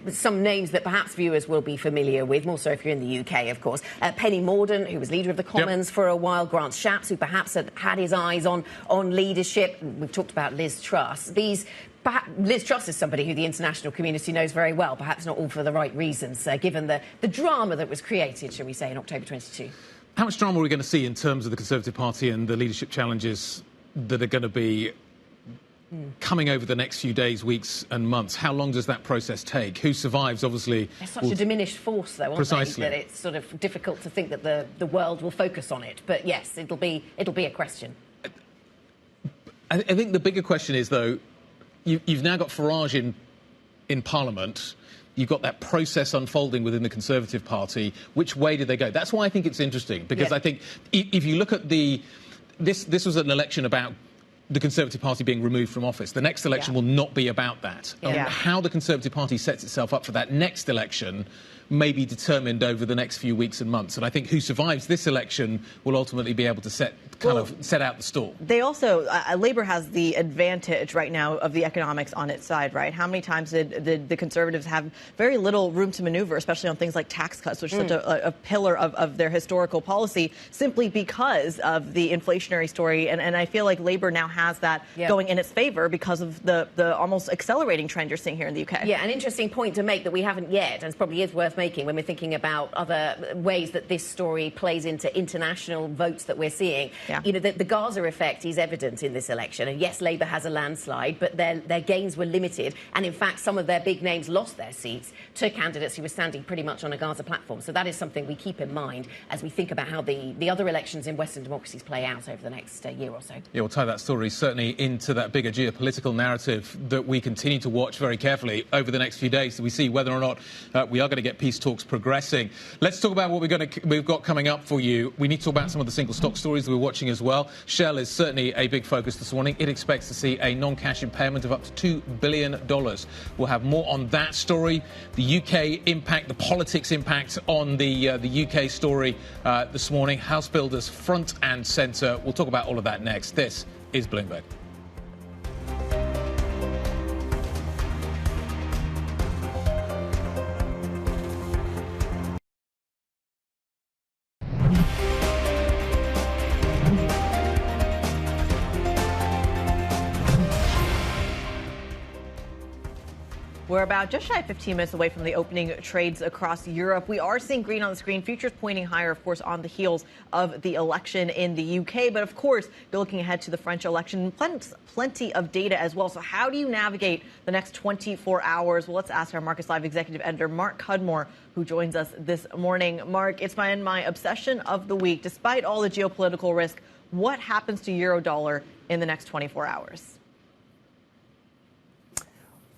Some names that perhaps viewers will be familiar with, more so if you're in the UK, of course. Penny Mordaunt, who was leader of the Commons for a while. Grant Shapps, who perhaps had his eyes on leadership. We've talked about Liz Truss. Liz Truss is somebody who the international community knows very well, perhaps not all for the right reasons, given the drama that was created, shall we say, in October 22. How much drama are we going to see in terms of the Conservative Party and the leadership challenges that are going to be coming over the next few days, weeks and months? How long does that process take? Who survives, obviously? There's such a diminished force, though, aren't they, that it's sort of difficult to think that the world will focus on it. But yes, it'll be a question. I think the bigger question is, though, you've now got Farage in Parliament. You've got that process unfolding within the Conservative Party. Which way do they go? That's why I think it's interesting, because I think if you look at this was an election about the Conservative Party being removed from office. The next election will not be about that. How the Conservative Party sets itself up for that next election may be determined over the next few weeks and months. And I think who survives this election will ultimately be able to set out the stall. They also, Labour has the advantage right now of the economics on its side, right? How many times did the Conservatives have very little room to maneuver, especially on things like tax cuts, which is such a pillar of their historical policy, simply because of the inflationary story. And I feel like Labour now has that going in its favour because of the almost accelerating trend you're seeing here in the UK. Yeah, an interesting point to make that we haven't yet, and probably is worth making when we're thinking about other ways that this story plays into international votes that we're seeing. You know, the Gaza effect is evident in this election. And yes, Labour has a landslide, but their gains were limited. And in fact, some of their big names lost their seats to candidates who were standing pretty much on a Gaza platform. So that is something we keep in mind as we think about how the other elections in Western democracies play out over the next year or so. Yeah, we'll tie that story certainly into that bigger geopolitical narrative that we continue to watch very carefully over the next few days, so we see whether or not we are going to get peace talks progressing. Let's talk about what we've got coming up for you. We need to talk about some of the single stock stories that we're watching as well. Shell is certainly a big focus this morning. It expects to see a non-cash impairment of up to $2 billion. We'll have more on that story, the UK impact, the politics impact on the UK story this morning. House builders front and centre. We'll talk about all of that next. This is Bloomberg. We're about just shy of 15 minutes away from the opening trades across Europe. We are seeing green on the screen, futures pointing higher, of course, on the heels of the election in the UK. But, of course, you're looking ahead to the French election. Plenty of data as well. So how do you navigate the next 24 hours? Well, let's ask our Markets Live executive editor, Mark Cudmore, who joins us this morning. Mark, it's been my obsession of the week. Despite all the geopolitical risk, what happens to euro-dollar in the next 24 hours?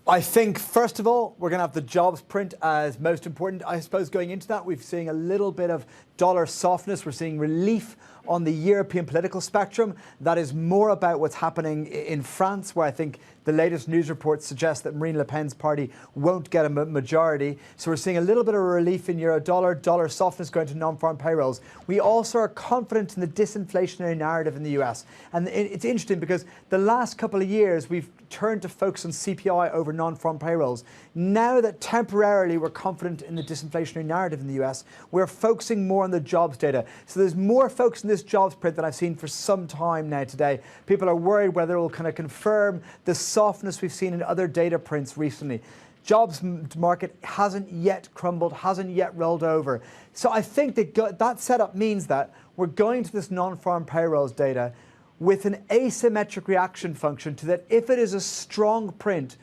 I think, first of all, we're going to have the jobs print as most important. I suppose going into that, we're seeing a little bit of dollar softness. We're seeing relief on the European political spectrum. That is more about what's happening in France, where I think the latest news reports suggest that Marine Le Pen's party won't get a majority. So we're seeing a little bit of relief in euro-dollar, dollar softness going to non-farm payrolls. We also are confident in the disinflationary narrative in the US. And it's interesting because the last couple of years we've turned to focus on CPI over non-farm payrolls. now that temporarily we're confident in the disinflationary narrative in the US, we're focusing more on the jobs data. So there's more focus in this jobs print than I've seen for some time now today. People are worried whether it will kind of confirm the softness we've seen in other data prints recently. Jobs market hasn't yet crumbled, hasn't yet rolled over. So I think that setup means that we're going to this non-farm payrolls data with an asymmetric reaction function to that if it is a strong print,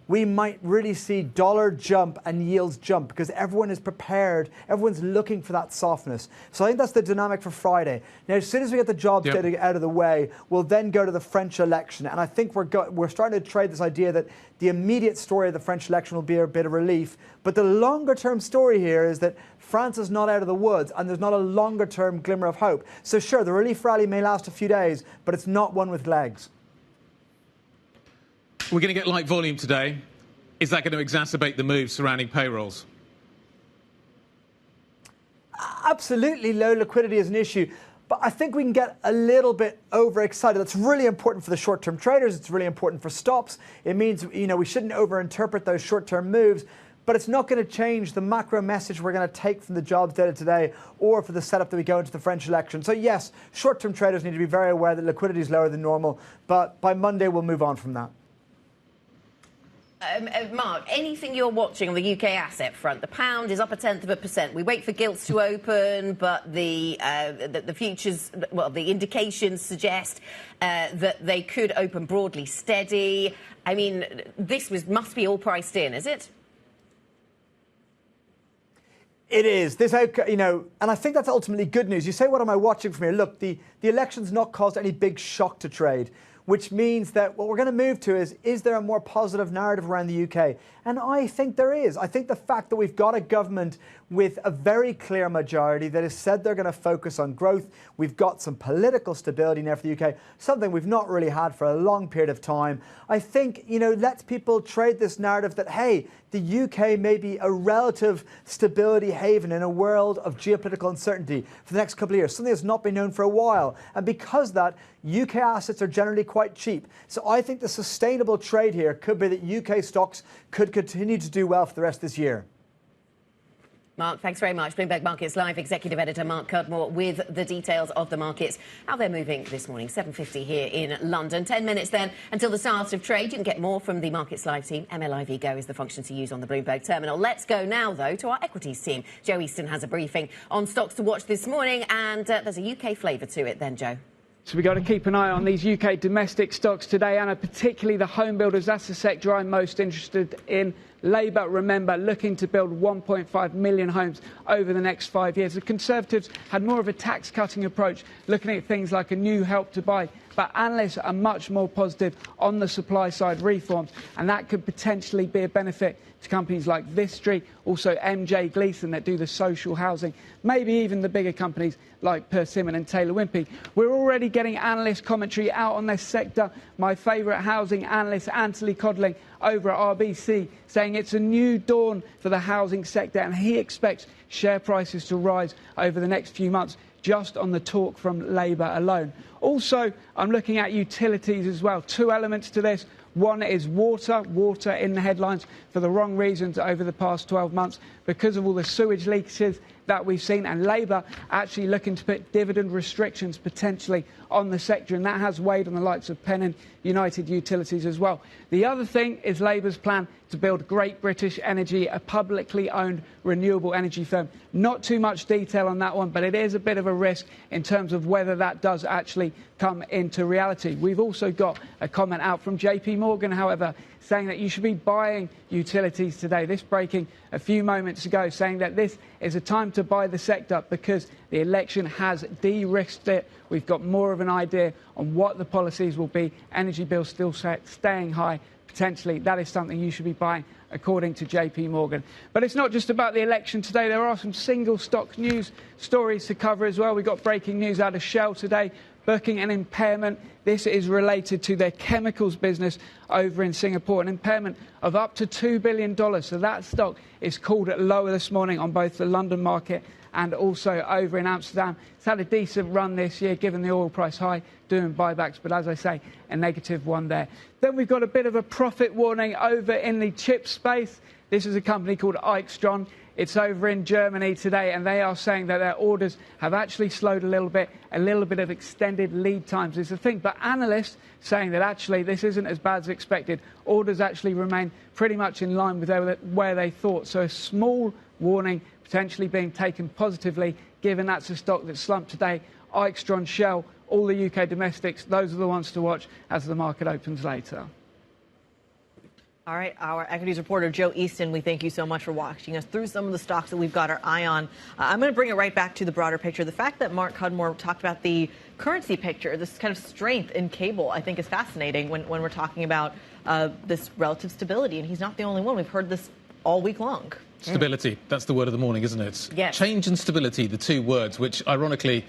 we might really see dollar jump and yields jump because everyone is prepared, everyone's looking for that softness. So I think that's the dynamic for Friday. Now, as soon as we get the jobs data out of the way, we'll then go to the French election. And I think we're starting to trade this idea that the immediate story of the French election will be a bit of relief. But the longer term story here is that France is not out of the woods and there's not a longer term glimmer of hope. So sure, the relief rally may last a few days, but it's not one with legs. We're going to get light volume today. Is that going to exacerbate the moves surrounding payrolls? Absolutely, low liquidity is an issue. But I think we can get a little bit overexcited. That's really important for the short-term traders. It's really important for stops. It means, we shouldn't overinterpret those short-term moves. But it's not going to change the macro message we're going to take from the jobs data today or for the setup that we go into the French election. So yes, short-term traders need to be very aware that liquidity is lower than normal. But by Monday, we'll move on from that. Mark, anything you're watching on the UK asset front? The pound is up 0.1%. We wait for gilts to open, but the futures, well, the indications suggest that they could open broadly steady. I mean, this must be all priced in, is it? It is. And I think that's ultimately good news. You say, what am I watching from here? Look, the election's not caused any big shock to trade, which means that what we're going to move to is there a more positive narrative around the UK? And I think there is. I think the fact that we've got a government with a very clear majority that has said they're going to focus on growth. We've got some political stability now for the UK, something we've not really had for a long period of time. I think, lets people trade this narrative that, hey, the UK may be a relative stability haven in a world of geopolitical uncertainty for the next couple of years, something that's not been known for a while. And because of that, UK assets are generally quite cheap. So I think the sustainable trade here could be that UK stocks could continue to do well for the rest of this year. Mark, thanks very much. Bloomberg Markets Live Executive Editor Mark Cudmore with the details of the markets, how they're moving this morning. 7:50 here in London. 10 minutes then until the start of trade. You can get more from the Markets Live team. MLIV Go is the function to use on the Bloomberg terminal. Let's go now, though, to our equities team. Joe Easton has a briefing on stocks to watch this morning, and there's a UK flavour to it then, Joe. So we've got to keep an eye on these UK domestic stocks today, Anna, particularly the home builders. That's the sector I'm most interested in. Labour, remember, looking to build 1.5 million homes over the next 5 years. The Conservatives had more of a tax-cutting approach, looking at things like a new Help to Buy. But analysts are much more positive on the supply-side reforms, and that could potentially be a benefit to companies like Vistry, also MJ Gleeson that do the social housing, maybe even the bigger companies like Persimmon and Taylor Wimpey. We're already getting analyst commentary out on this sector. My favourite housing analyst, Anthony Codling, over at RBC, saying it's a new dawn for the housing sector, and he expects share prices to rise over the next few months, just on the talk from Labour alone. Also, I'm looking at utilities as well. Two elements to this. One is water in the headlines for the wrong reasons over the past 12 months because of all the sewage leakages that we've seen, and Labour actually looking to put dividend restrictions potentially on the sector, and that has weighed on the likes of Pennon United Utilities as well. The other thing is Labour's plan to build Great British Energy, a publicly owned renewable energy firm. Not too much detail on that one, but it is a bit of a risk in terms of whether that does actually come into reality. We've also got a comment out from JP Morgan, however, saying that you should be buying utilities today. This breaking a few moments ago, saying that this is a time to buy the sector because the election has de-risked it. We've got more of an idea on what the policies will be. Energy bills still staying high. Potentially, that is something you should be buying, according to JP Morgan. But it's not just about the election today. There are some single stock news stories to cover as well. We've got breaking news out of Shell today, booking an impairment. This is related to their chemicals business over in Singapore, an impairment of up to $2 billion. So that stock is called at lower this morning on both the London market and also over in Amsterdam. It's had a decent run this year, given the oil price high, doing buybacks, but as I say, a negative one there. Then we've got a bit of a profit warning over in the chip space. This is a company called Eichstron. It's over in Germany today, and they are saying that their orders have actually slowed a little bit of extended lead times is the thing. But analysts saying that actually this isn't as bad as expected. Orders actually remain pretty much in line with where they thought. So a small warning potentially being taken positively, given that's a stock that slumped today. Eichstron, Shell, all the UK domestics, those are the ones to watch as the market opens later. All right, our equities reporter, Joe Easton, we thank you so much for watching us through some of the stocks that we've got our eye on. I'm going to bring it right back to the broader picture. The fact that Mark Cudmore talked about the currency picture, this kind of strength in cable, I think is fascinating when we're talking about this relative stability. And he's not the only one. We've heard this all week long. Stability, that's the word of the morning, isn't it? Yes. Change and stability, the two words, which ironically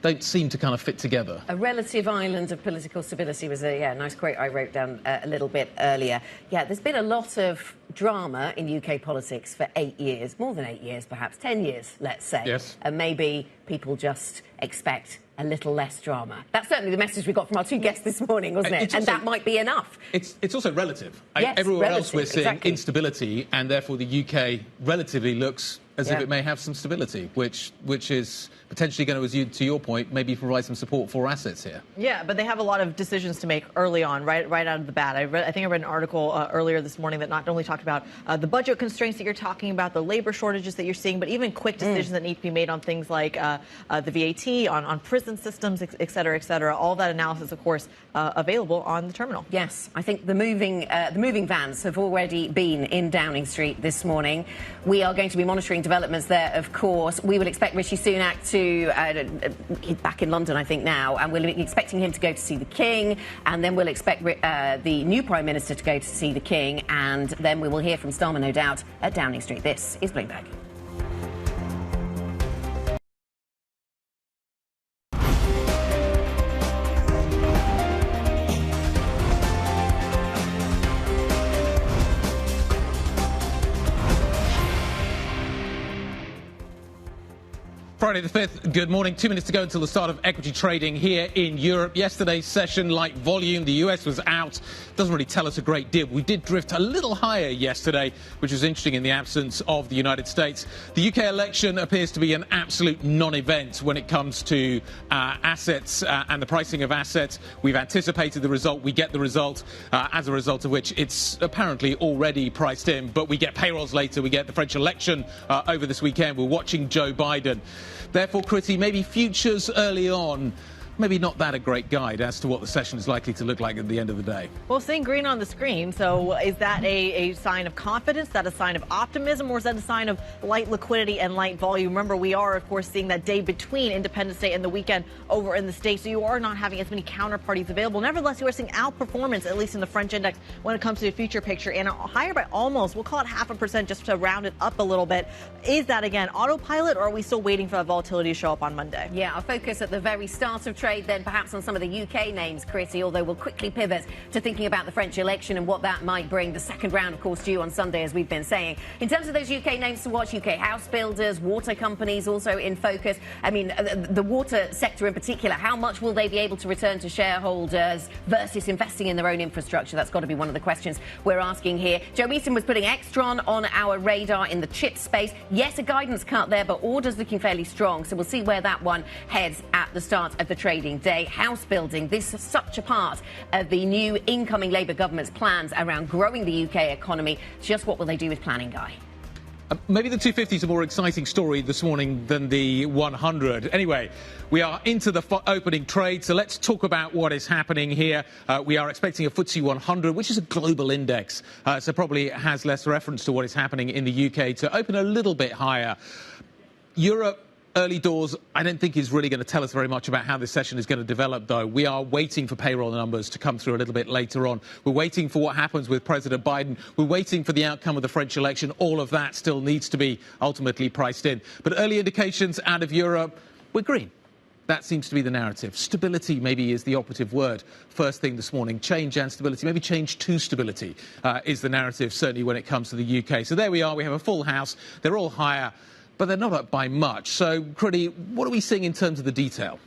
don't seem to kind of fit together. A relative island of political stability was a nice quote I wrote down a little bit earlier. Yeah, there's been a lot of drama in UK politics for 8 years, more than 8 years, perhaps 10 years, let's say. Yes. And maybe people just expect a little less drama. That's certainly the message we got from our two guests this morning, wasn't it? And that might be enough. It's also relative. Yes, everywhere relative, else we're seeing exactly. instability, and therefore the UK relatively looks as if it may have some stability, which is potentially going to, as to your point, maybe provide some support for assets here. Yeah, but they have a lot of decisions to make early on, right out of the bat. I think I read an article earlier this morning that not only talked about the budget constraints that you're talking about, the labor shortages that you're seeing, but even quick decisions that need to be made on things like the VAT, on prison systems, et cetera, et cetera. All that analysis, of course, available on the terminal. Yes, I think the moving vans have already been in Downing Street this morning. We are going to be monitoring developments there, of course. We would expect Rishi Sunak to he's back in London, I think, now, and we're expecting him to go to see the King, and then we'll expect the new Prime Minister to go to see the King, and then we will hear from Starmer, no doubt, at Downing Street. This is Bloomberg. Friday the 5th, good morning. 2 minutes to go until the start of equity trading here in Europe. Yesterday's session, light volume. The US was out. Doesn't really tell us a great deal. We did drift a little higher yesterday, which was interesting in the absence of the United States. The UK election appears to be an absolute non-event when it comes to assets and the pricing of assets. We've anticipated the result. We get the result, as a result of which it's apparently already priced in. But we get payrolls later. We get the French election over this weekend. We're watching Joe Biden. Therefore, Kriti, maybe futures early on, maybe not that a great guide as to what the session is likely to look like at the end of the day. Well, seeing green on the screen, so is that a sign of confidence, is that a sign of optimism, or is that a sign of light liquidity and light volume? Remember, we are, of course, seeing that day between Independence Day and the weekend over in the States, so you are not having as many counterparties available. Nevertheless, you are seeing outperformance, at least in the French index, when it comes to the future picture, and higher by almost, we'll call it 0.5% just to round it up a little bit. Is that, again, autopilot, or are we still waiting for that volatility to show up on Monday? Yeah, I'll focus at the very start of trade, then perhaps on some of the UK names, Kriti, although we'll quickly pivot to thinking about the French election and what that might bring. The second round, of course, due on Sunday, as we've been saying. In terms of those UK names to watch, UK house builders, water companies also in focus. I mean, the water sector in particular, how much will they be able to return to shareholders versus investing in their own infrastructure? That's got to be one of the questions we're asking here. Joe Easton was putting Extron on our radar in the chip space. Yes, a guidance cut there, but orders looking fairly strong. So we'll see where that one heads at the start of the trading day. House building, this is such a part of the new incoming Labour government's plans around growing the UK economy. Just what will they do with planning, Guy? Maybe the 250 is a more exciting story this morning than the 100. Anyway, we are into the opening trade, so let's talk about what is happening here. We are expecting a FTSE 100, which is a global index, so probably has less reference to what is happening in the UK, to open a little bit higher. Europe, early doors, I don't think is really going to tell us very much about how this session is going to develop, though. We are waiting for payroll numbers to come through a little bit later on. We're waiting for what happens with President Biden. We're waiting for the outcome of the French election. All of that still needs to be ultimately priced in. But early indications out of Europe, we're green. That seems to be the narrative. Stability maybe is the operative word. First thing this morning, change and stability, maybe change to stability is the narrative, certainly when it comes to the UK. So there we are. We have a full house. They're all higher. but they're not up by much. So, Kriti, what are we seeing in terms of the detail?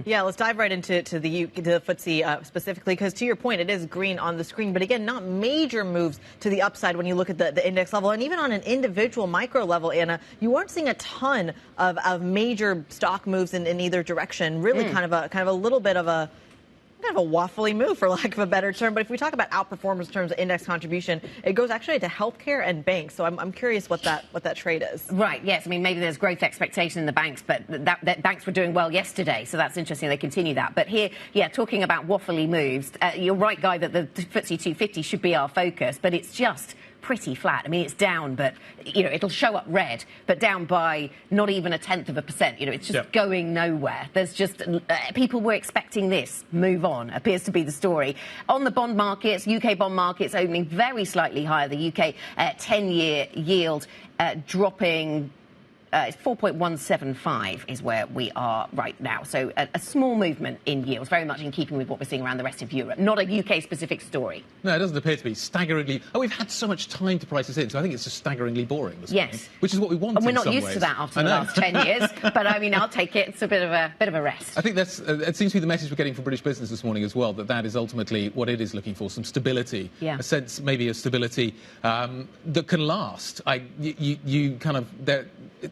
Yeah, let's dive right into the FTSE specifically, because to your point, it is green on the screen. But again, not major moves to the upside when you look at the index level. And even on an individual micro level, Anna, you aren't seeing a ton of major stock moves in either direction. Really kind of a little bit of a waffly move, for lack of a better term. But if we talk about outperformance in terms of index contribution, it goes actually to healthcare and banks. So I'm curious what that trade is. Right. Yes. I mean, maybe there's growth expectation in the banks, but that banks were doing well yesterday, so that's interesting. They continue that. But here, yeah, talking about waffly moves, you're right, Guy, that the FTSE 250 should be our focus, but it's just pretty flat. I mean, it's down, but, it'll show up red, but down by not even 0.1%. It's just going nowhere. There's just, people were expecting this move on, appears to be the story. On the bond markets, UK bond markets opening very slightly higher. The UK 10-year yield dropping. It's 4.175 is where we are right now. So a small movement in yields, very much in keeping with what we're seeing around the rest of Europe. Not a UK-specific story. No, it doesn't appear to be. Staggeringly... Oh, we've had so much time to price this in, so I think it's just staggeringly boring this morning, which is what we want. And we're not used to that after the last 10 years. But, I mean, I'll take it. It's a bit of a rest. I think that's... it seems to be the message we're getting from British business this morning as well, that is ultimately what it is looking for, some stability. Yeah. A sense, maybe, of stability that can last.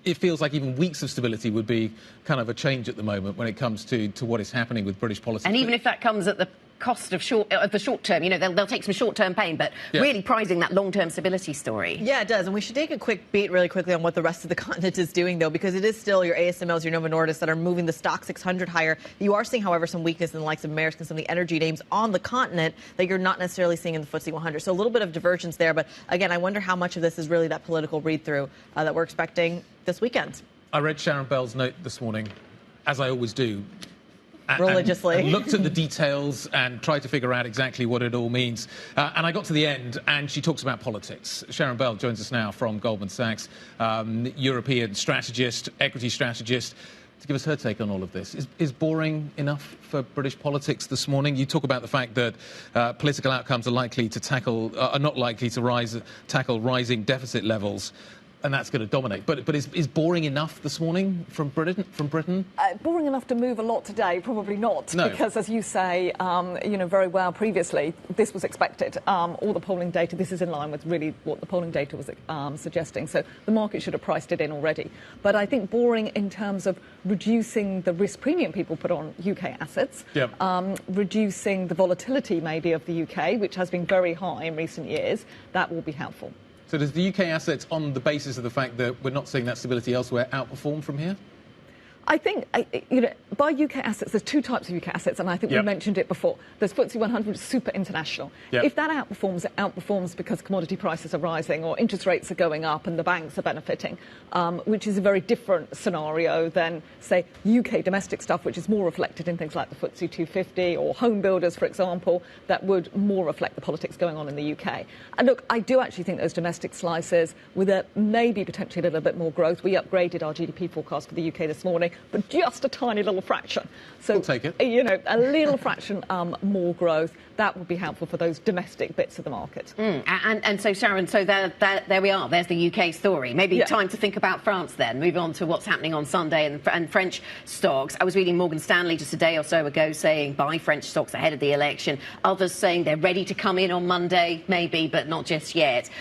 It feels like even weeks of stability would be kind of a change at the moment when it comes to what is happening with British policy. And even if that comes at the cost of the short term, they'll take some short-term pain, but really prizing that long-term stability story. Yeah, it does. And we should take a quick beat really quickly on what the rest of the continent is doing, though, because it is still your ASMLs, your Novo Nordisk that are moving the stock 600 higher. You are seeing, however, some weakness in the likes of Maersk and some of the energy names on the continent that you're not necessarily seeing in the FTSE 100. So a little bit of divergence there. But again, I wonder how much of this is really that political read-through that we're expecting this weekend. I read Sharon Bell's note this morning, as I always do. Religiously. And looked at the details and tried to figure out exactly what it all means. And I got to the end, and she talks about politics. Sharon Bell joins us now from Goldman Sachs, European strategist, equity strategist, to give us her take on all of this. Is boring enough for British politics this morning? You talk about the fact that political outcomes are not likely to tackle rising deficit levels. And that's going to dominate. But is boring enough this morning from Britain? Boring enough to move a lot today? Probably not. No. Because, as you say, very well previously, this was expected. All the polling data, this is in line with really what the polling data was suggesting. So the market should have priced it in already. But I think boring in terms of reducing the risk premium people put on UK assets, reducing the volatility maybe of the UK, which has been very high in recent years, that will be helpful. So does the UK assets, on the basis of the fact that we're not seeing that stability elsewhere, outperform from here? I think, by UK assets, there's two types of UK assets, and I think we mentioned it before. There's FTSE 100, super international. If that outperforms, it outperforms because commodity prices are rising or interest rates are going up and the banks are benefiting, which is a very different scenario than, say, UK domestic stuff, which is more reflected in things like the FTSE 250 or home builders, for example, that would more reflect the politics going on in the UK. And look, I do actually think those domestic slices, with maybe potentially a little bit more growth, we upgraded our GDP forecast for the UK this morning, but just a tiny little fraction. So, we'll take it. A little fraction more growth, that would be helpful for those domestic bits of the market. And so, Sharon, there we are. There's the UK story. Maybe time to think about France then. Move on to what's happening on Sunday and French stocks. I was reading Morgan Stanley just a day or so ago saying buy French stocks ahead of the election. Others saying they're ready to come in on Monday, maybe, but not just yet.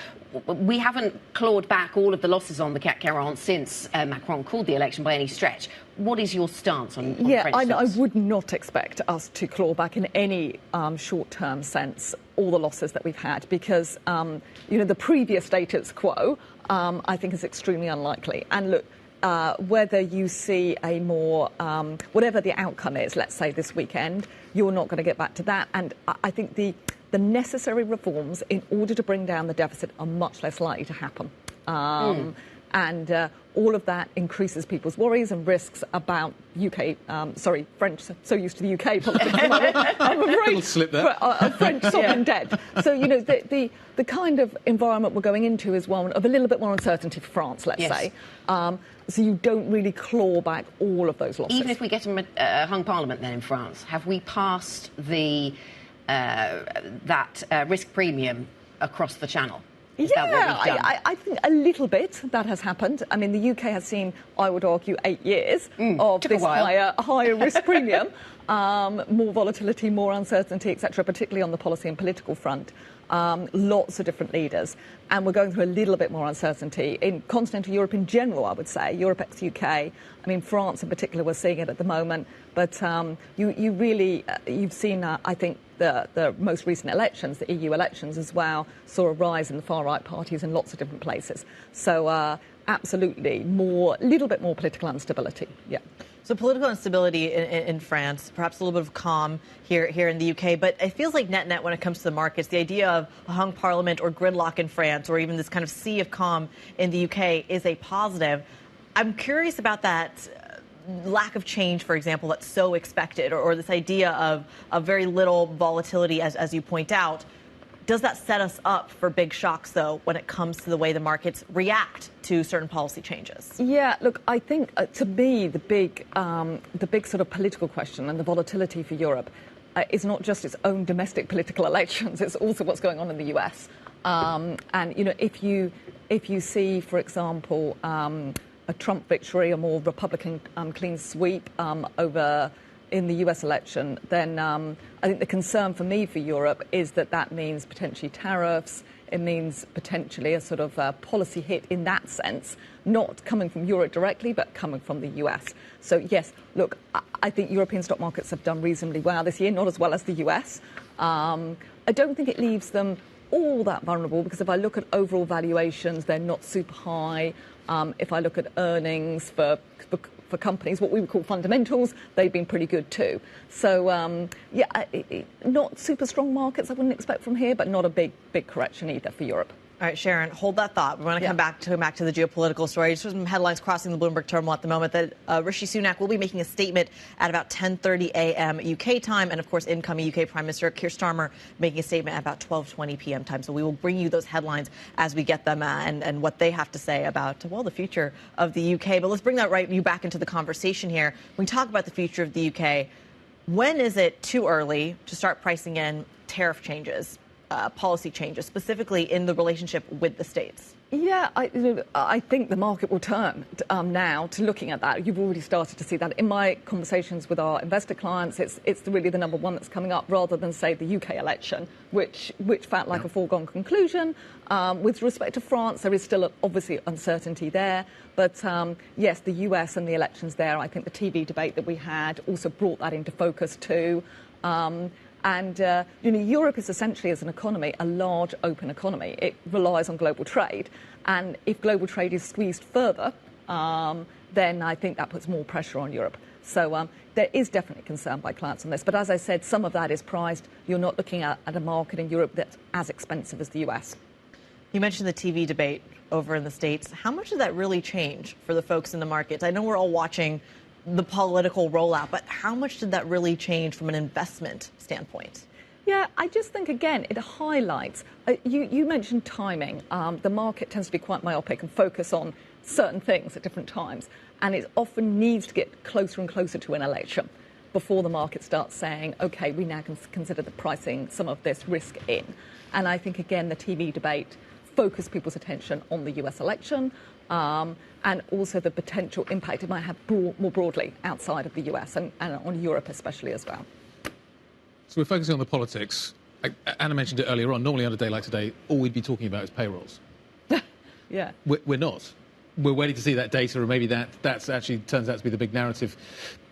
We haven't clawed back all of the losses on the CAC 40 since Macron called the election by any stretch. What is your stance on French stocks? I would not expect us to claw back in any short-term sense all the losses that we've had because, the previous status quo, I think, is extremely unlikely. And look, whether you see a more, whatever the outcome is, let's say this weekend, you're not going to get back to that. And I think the necessary reforms in order to bring down the deficit are much less likely to happen. And all of that increases people's worries and risks about French, so used to the UK politics. I'm afraid. Slip there. French sovereign debt. So, the kind of environment we're going into is one of a little bit more uncertainty for France, let's say. So you don't really claw back all of those losses. Even if we get a hung parliament then in France, have we passed that risk premium across the channel? I think a little bit that has happened. I mean, the UK has seen, I would argue, 8 years of this higher risk premium, more volatility, more uncertainty, etc., particularly on the policy and political front. Lots of different leaders. And we're going through a little bit more uncertainty in continental Europe in general, I would say, Europe ex-UK. I mean, France in particular, we're seeing it at the moment. But you've seen, I think, the most recent elections, the EU elections as well, saw a rise in the far-right parties in lots of different places. So absolutely, a little bit more political instability, yeah. So political instability in France, perhaps a little bit of calm here in the UK, but it feels like net-net when it comes to the markets, the idea of a hung parliament or gridlock in France or even this kind of sea of calm in the UK is a positive. I'm curious about that lack of change, for example, that's so expected, or this idea of very little volatility, as you point out. Does that set us up for big shocks, though, when it comes to the way the markets react to certain policy changes? Yeah, look, I think to me the big sort of political question and the volatility for Europe is not just its own domestic political elections; it's also what's going on in the US. And if you see, for example, a Trump victory, a more Republican clean sweep over in the US election, then I think the concern for me for Europe is that means potentially tariffs. It means potentially a sort of policy hit in that sense, not coming from Europe directly, but coming from the US. So, yes, look, I think European stock markets have done reasonably well this year, not as well as the US. I don't think it leaves them all that vulnerable, because if I look at overall valuations, they're not super high. If I look at earnings for companies, what we would call fundamentals, they've been pretty good too. So, not super strong markets I wouldn't expect from here, but not a big correction either for Europe. All right, Sharon, hold that thought. We want to come back to the geopolitical story. Just some headlines crossing the Bloomberg terminal at the moment that Rishi Sunak will be making a statement at about 10:30 a.m. UK time, and of course, incoming UK Prime Minister Keir Starmer making a statement at about 12:20 p.m. time. So we will bring you those headlines as we get them and what they have to say about the future of the UK. But let's bring you back into the conversation here. When we talk about the future of the UK, when is it too early to start pricing in tariff changes? Policy changes, specifically in the relationship with the states? Yeah, I think the market will turn now to looking at that. You've already started to see that. In my conversations with our investor clients, it's really the number one that's coming up, rather than, say, the UK election, which felt like a foregone conclusion. With respect to France, there is still obviously uncertainty there. But yes, the US and the elections there, I think the TV debate that we had also brought that into focus too. And Europe is essentially, as an economy, a large open economy. It relies on global trade. And if global trade is squeezed further, then I think that puts more pressure on Europe. So there is definitely concern by clients on this. But as I said, some of that is priced. You're not looking at a market in Europe that's as expensive as the US. You mentioned the TV debate over in the States. How much did that really change for the folks in the markets? I know we're all watching the political rollout, but how much did that really change from an investment standpoint? Yeah, I just think, again, it highlights, you mentioned timing. The market tends to be quite myopic and focus on certain things at different times, and it often needs to get closer and closer to an election before the market starts saying, OK, we now can consider the pricing some of this risk in. And I think, again, the TV debate focused people's attention on the US election, and also the potential impact it might have more broadly outside of the US and on Europe especially as well. So we're focusing on the politics. Anna mentioned it earlier on. Normally on a day like today, all we'd be talking about is payrolls. Yeah. We're not. We're waiting to see that data, or maybe that's actually turns out to be the big narrative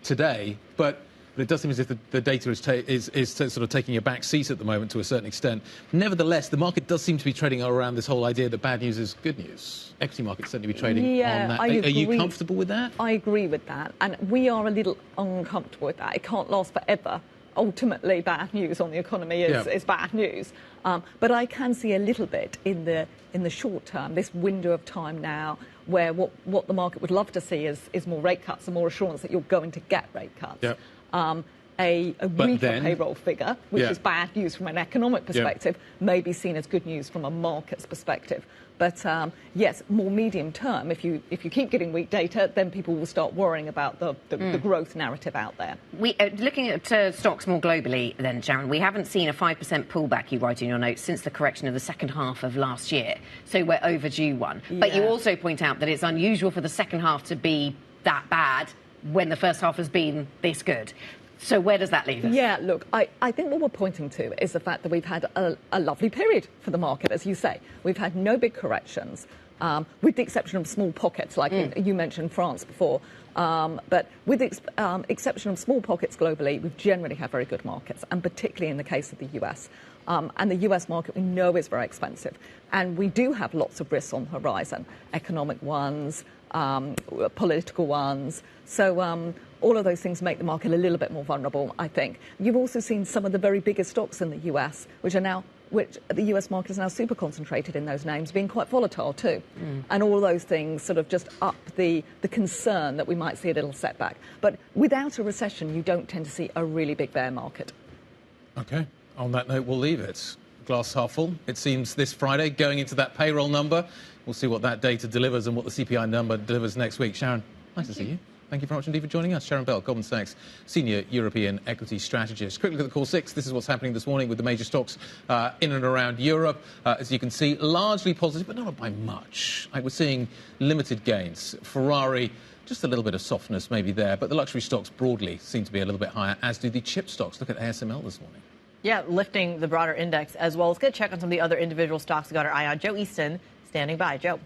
today. But it does seem as if the data is sort of taking a back seat at the moment to a certain extent. Nevertheless, the market does seem to be trading around this whole idea that bad news is good news. Equity markets certainly be trading on that. Are you comfortable with that? I agree with that. And we are a little uncomfortable with that. It can't last forever. Ultimately, bad news on the economy is bad news. But I can see a little bit in the short term, this window of time now, where what the market would love to see is more rate cuts and more assurance that you're going to get rate cuts. Yep. a weaker payroll figure, which is bad news from an economic perspective, may be seen as good news from a market's perspective. But yes, more medium term, if you keep getting weak data, then people will start worrying about the growth narrative out there. Looking at stocks more globally then, Sharon, we haven't seen a 5% pullback, you write in your notes, since the correction of the second half of last year. So we're overdue one. Yeah. But you also point out that it's unusual for the second half to be that bad when the first half has been this good. So where does that leave us? Yeah, look, I think what we're pointing to is the fact that we've had a lovely period for the market, as you say. We've had no big corrections, with the exception of small pockets, like you mentioned France before. But with the exception of small pockets globally, we've generally had very good markets, and particularly in the case of the US. And the US market, we know, is very expensive. And we do have lots of risks on the horizon, economic ones, political ones. So all of those things make the market a little bit more vulnerable, I think. You've also seen some of the very biggest stocks in the US, which the US market is now super concentrated in those names, being quite volatile too. And all of those things sort of just up the concern that we might see a little setback. But without a recession, you don't tend to see a really big bear market. OK. On that note, we'll leave it. Glass half full, it seems, this Friday, going into that payroll number. We'll see what that data delivers and what the CPI number delivers next week. Sharon, nice to see you. Thank you very much indeed for joining us. Sharon Bell, Goldman Sachs, Senior European Equity Strategist. Quick look at the Core 6. This is what's happening this morning with the major stocks in and around Europe. As you can see, largely positive, but not by much. We're seeing limited gains. Ferrari, just a little bit of softness maybe there, but the luxury stocks broadly seem to be a little bit higher, as do the chip stocks. Look at ASML this morning. Yeah, lifting the broader index as well. Let's get a check on some of the other individual stocks we got our eye on. Joe Easton standing by. Joe.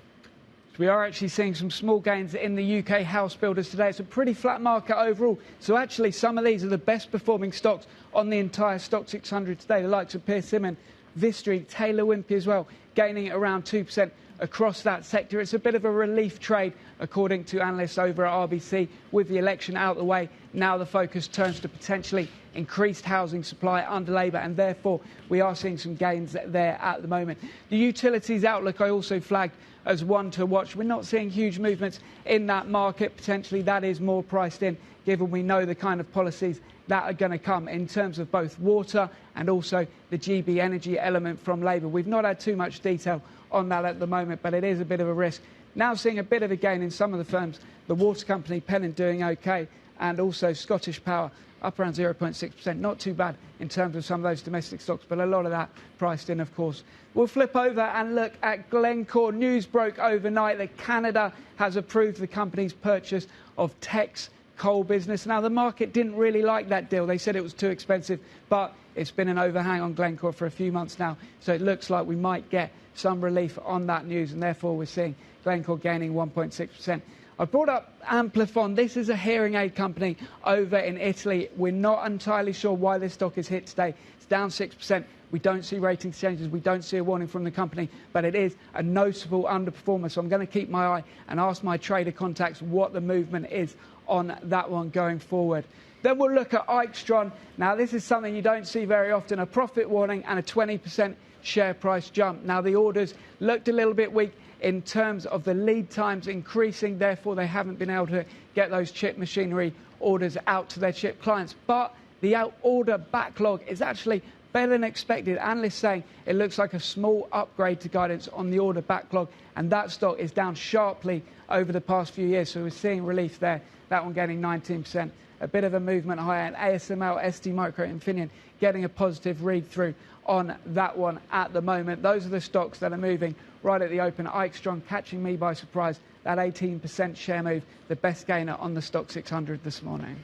We are actually seeing some small gains in the UK house builders today. It's a pretty flat market overall. So actually, some of these are the best performing stocks on the entire Stock 600 today. The likes of Persimmon, Vistry, Taylor Wimpey as well, gaining around 2% across that sector. It's a bit of a relief trade, according to analysts over at RBC. With the election out of the way, now the focus turns to potentially increased housing supply under Labour, and therefore we are seeing some gains there at the moment. The utilities outlook I also flagged as one to watch. We're not seeing huge movements in that market. Potentially that is more priced in, given we know the kind of policies that are going to come in terms of both water and also the GB energy element from Labour. We've not had too much detail on that at the moment, but it is a bit of a risk. Now seeing a bit of a gain in some of the firms. The water company Pennant doing OK, and also Scottish Power up around 0.6%. Not too bad in terms of some of those domestic stocks, but a lot of that priced in, of course. We'll flip over and look at Glencore. News broke overnight that Canada has approved the company's purchase of Teck's coal business. Now, the market didn't really like that deal. They said it was too expensive, but it's been an overhang on Glencore for a few months now. So it looks like we might get some relief on that news, and therefore we're seeing Glencore gaining 1.6%. I brought up Amplifon. This is a hearing aid company over in Italy. We're not entirely sure why this stock is hit today. It's down 6%. We don't see ratings changes. We don't see a warning from the company, but it is a noticeable underperformer. So I'm going to keep my eye and ask my trader contacts what the movement is on that one going forward. Then we'll look at Ikestron. Now, this is something you don't see very often, a profit warning and a 20% share price jump. Now, the orders looked a little bit weak in terms of the lead times increasing. Therefore, they haven't been able to get those chip machinery orders out to their chip clients. But the order backlog is actually better than expected. Analysts saying it looks like a small upgrade to guidance on the order backlog, and that stock is down sharply over the past few years. So we're seeing relief there. That one getting 19%. A bit of a movement higher, and ASML, ST Micro, Infineon getting a positive read-through on that one at the moment. Those are the stocks that are moving right at the open. Ikestron catching me by surprise. That 18% share move, the best gainer on the Stock 600 this morning.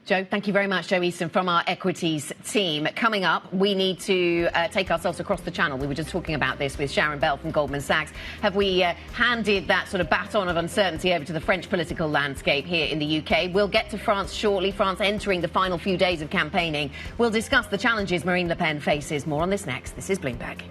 Joe, thank you very much. Joe Easton from our equities team. Coming up, we need to take ourselves across the channel. We were just talking about this with Sharon Bell from Goldman Sachs. Have we handed that sort of baton of uncertainty over to the French political landscape here in the UK? We'll get to France shortly. France entering the final few days of campaigning. We'll discuss the challenges Marine Le Pen faces. More on this next. This is Bloomberg.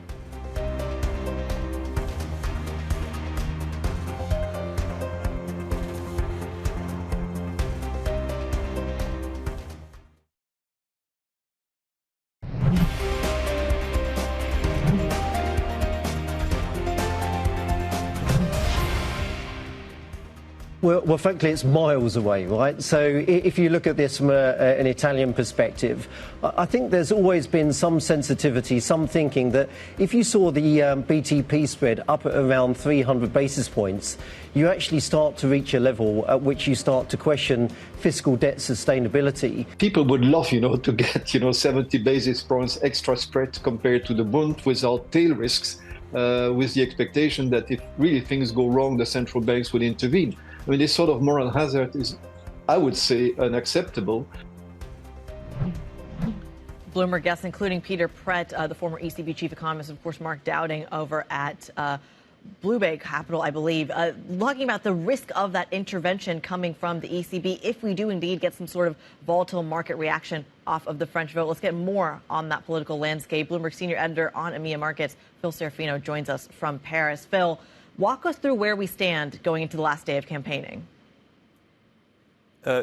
Well, frankly, it's miles away, right? So if you look at this from an Italian perspective, I think there's always been some sensitivity, some thinking that if you saw the BTP spread up at around 300 basis points, you actually start to reach a level at which you start to question fiscal debt sustainability. People would love, to get, 70 basis points extra spread compared to the bond without tail risks, with the expectation that if really things go wrong, the central banks will intervene. I mean, this sort of moral hazard is, I would say, unacceptable. Bloomberg guests, including Peter Pratt, the former ECB chief economist, of course, Mark Dowding over at Bloomberg Capital, I believe, talking about the risk of that intervention coming from the ECB if we do indeed get some sort of volatile market reaction off of the French vote. Let's get more on that political landscape. Bloomberg senior editor on EMEA markets, Phil Serafino, joins us from Paris. Phil, walk us through where we stand going into the last day of campaigning.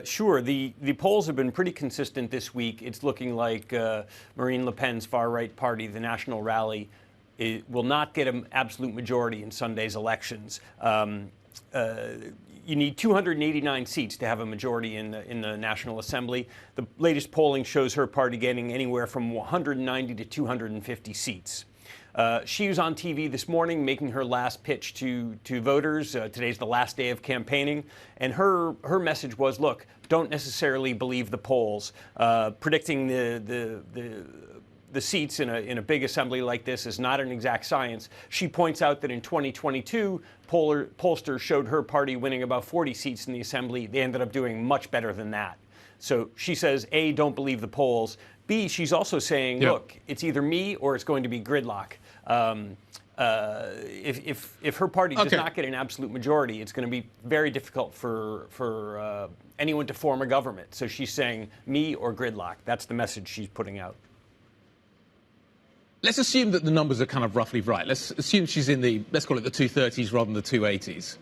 Sure. The polls have been pretty consistent this week. It's looking like Marine Le Pen's far-right party, the National Rally, will not get an absolute majority in Sunday's elections. You need 289 seats to have a majority in the National Assembly. The latest polling shows her party getting anywhere from 190 to 250 seats. She was on TV this morning making her last pitch to voters. Today's the last day of campaigning. And her message was, look, don't necessarily believe the polls. Predicting the seats in a big assembly like this is not an exact science. She points out that in 2022, pollsters showed her party winning about 40 seats in the assembly. They ended up doing much better than that. So she says, A, don't believe the polls. B, she's also saying, look, it's either me or it's going to be gridlock. If her party does not get an absolute majority, it's going to be very difficult for anyone to form a government. So she's saying me or gridlock. That's the message she's putting out. Let's assume that the numbers are kind of roughly right. Let's assume she's in the, let's call it the 230s rather than the 280s.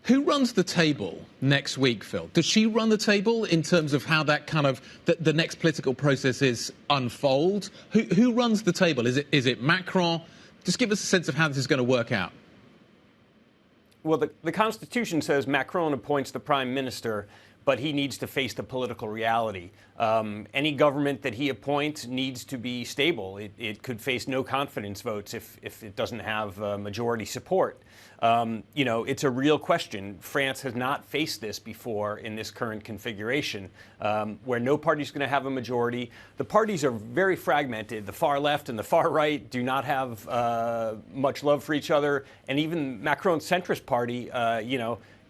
Who runs the table next week, Phil? Does she run the table in terms of how that kind of, the next political processes unfold? Who runs the table? Is it Macron? Just give us a sense of how this is going to work out. Well, the Constitution says Macron appoints the prime minister, but he needs to face the political reality. Any government that he appoints needs to be stable. It could face no confidence votes if it doesn't have majority support. It's a real question. France has not faced this before in this current configuration, where no party's going to have a majority. The parties are very fragmented. The far left and the far right do not have much love for each other. And even Macron's centrist party,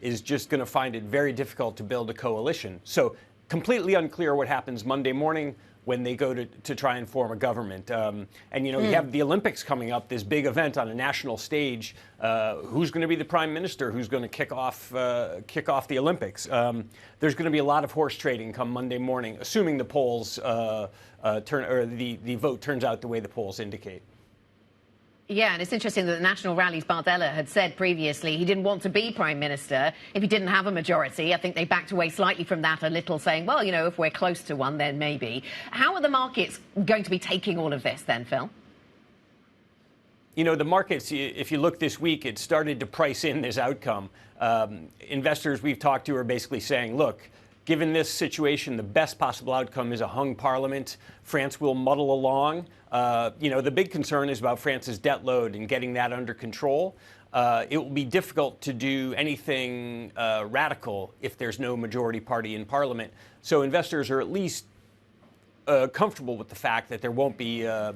is just going to find it very difficult to build a coalition. So completely unclear what happens Monday morning when they go to try and form a government. You have the Olympics coming up, this big event on a national stage. Who's going to be the prime minister? Who's going to kick off the Olympics? There's going to be a lot of horse trading come Monday morning, assuming the polls the vote turns out the way the polls indicate. Yeah, and it's interesting that the National Rally's Bardella had said previously he didn't want to be Prime Minister if he didn't have a majority. I think they backed away slightly from that a little, saying, well, if we're close to one, then maybe. How are the markets going to be taking all of this then, Phil? The markets, if you look this week, it started to price in this outcome. Investors we've talked to are basically saying, look, given this situation, the best possible outcome is a hung parliament. France will muddle along. The big concern is about France's debt load and getting that under control. It will be difficult to do anything radical if there's no majority party in parliament. So investors are at least comfortable with the fact that there won't be a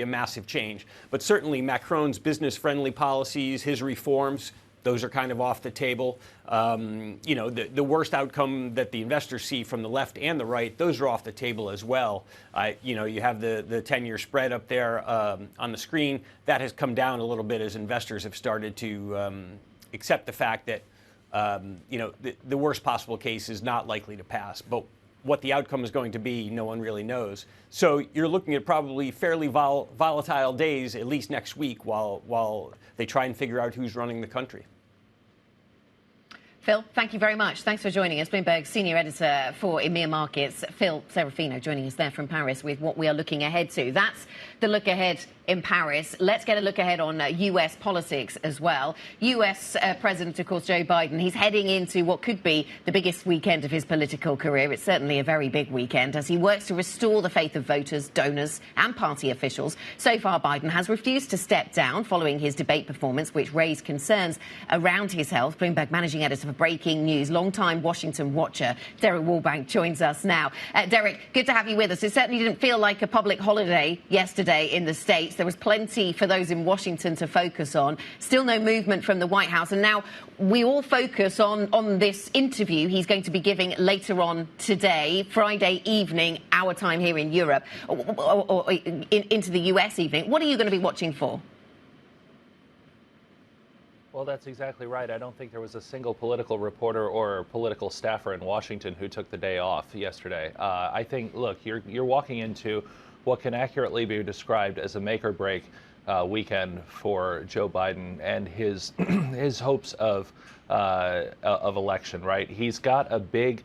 massive change. But certainly Macron's business-friendly policies, his reforms, those are kind of off the table. The worst outcome that the investors see from the left and the right, those are off the table as well. You have the 10-year spread up there on the screen. That has come down a little bit as investors have started to accept the fact that, the worst possible case is not likely to pass. But what the outcome is going to be, no one really knows. So you're looking at probably fairly volatile days, at least next week, while they try and figure out who's running the country. Phil, thank you very much. Thanks for joining us. Bloomberg senior editor for EMEA Markets, Phil Serafino, joining us there from Paris with what we are looking ahead to. That's the look ahead in Paris. Let's get a look ahead on US politics as well. US President, of course, Joe Biden, he's heading into what could be the biggest weekend of his political career. It's certainly a very big weekend as he works to restore the faith of voters, donors and party officials. So far, Biden has refused to step down following his debate performance, which raised concerns around his health. Bloomberg managing editor for Breaking News, longtime Washington watcher, Derek Wallbank, joins us now. Derek, good to have you with us. It certainly didn't feel like a public holiday yesterday in the States. There was plenty for those in Washington to focus on. Still no movement from the White House. And now we all focus on this interview he's going to be giving later on today, Friday evening, our time here in Europe, or into the US evening. What are you going to be watching for? Well, that's exactly right. I don't think there was a single political reporter or political staffer in Washington who took the day off yesterday. I think, look, you're walking into what can accurately be described as a make-or-break weekend for Joe Biden and his his hopes of election. Right? He's got a big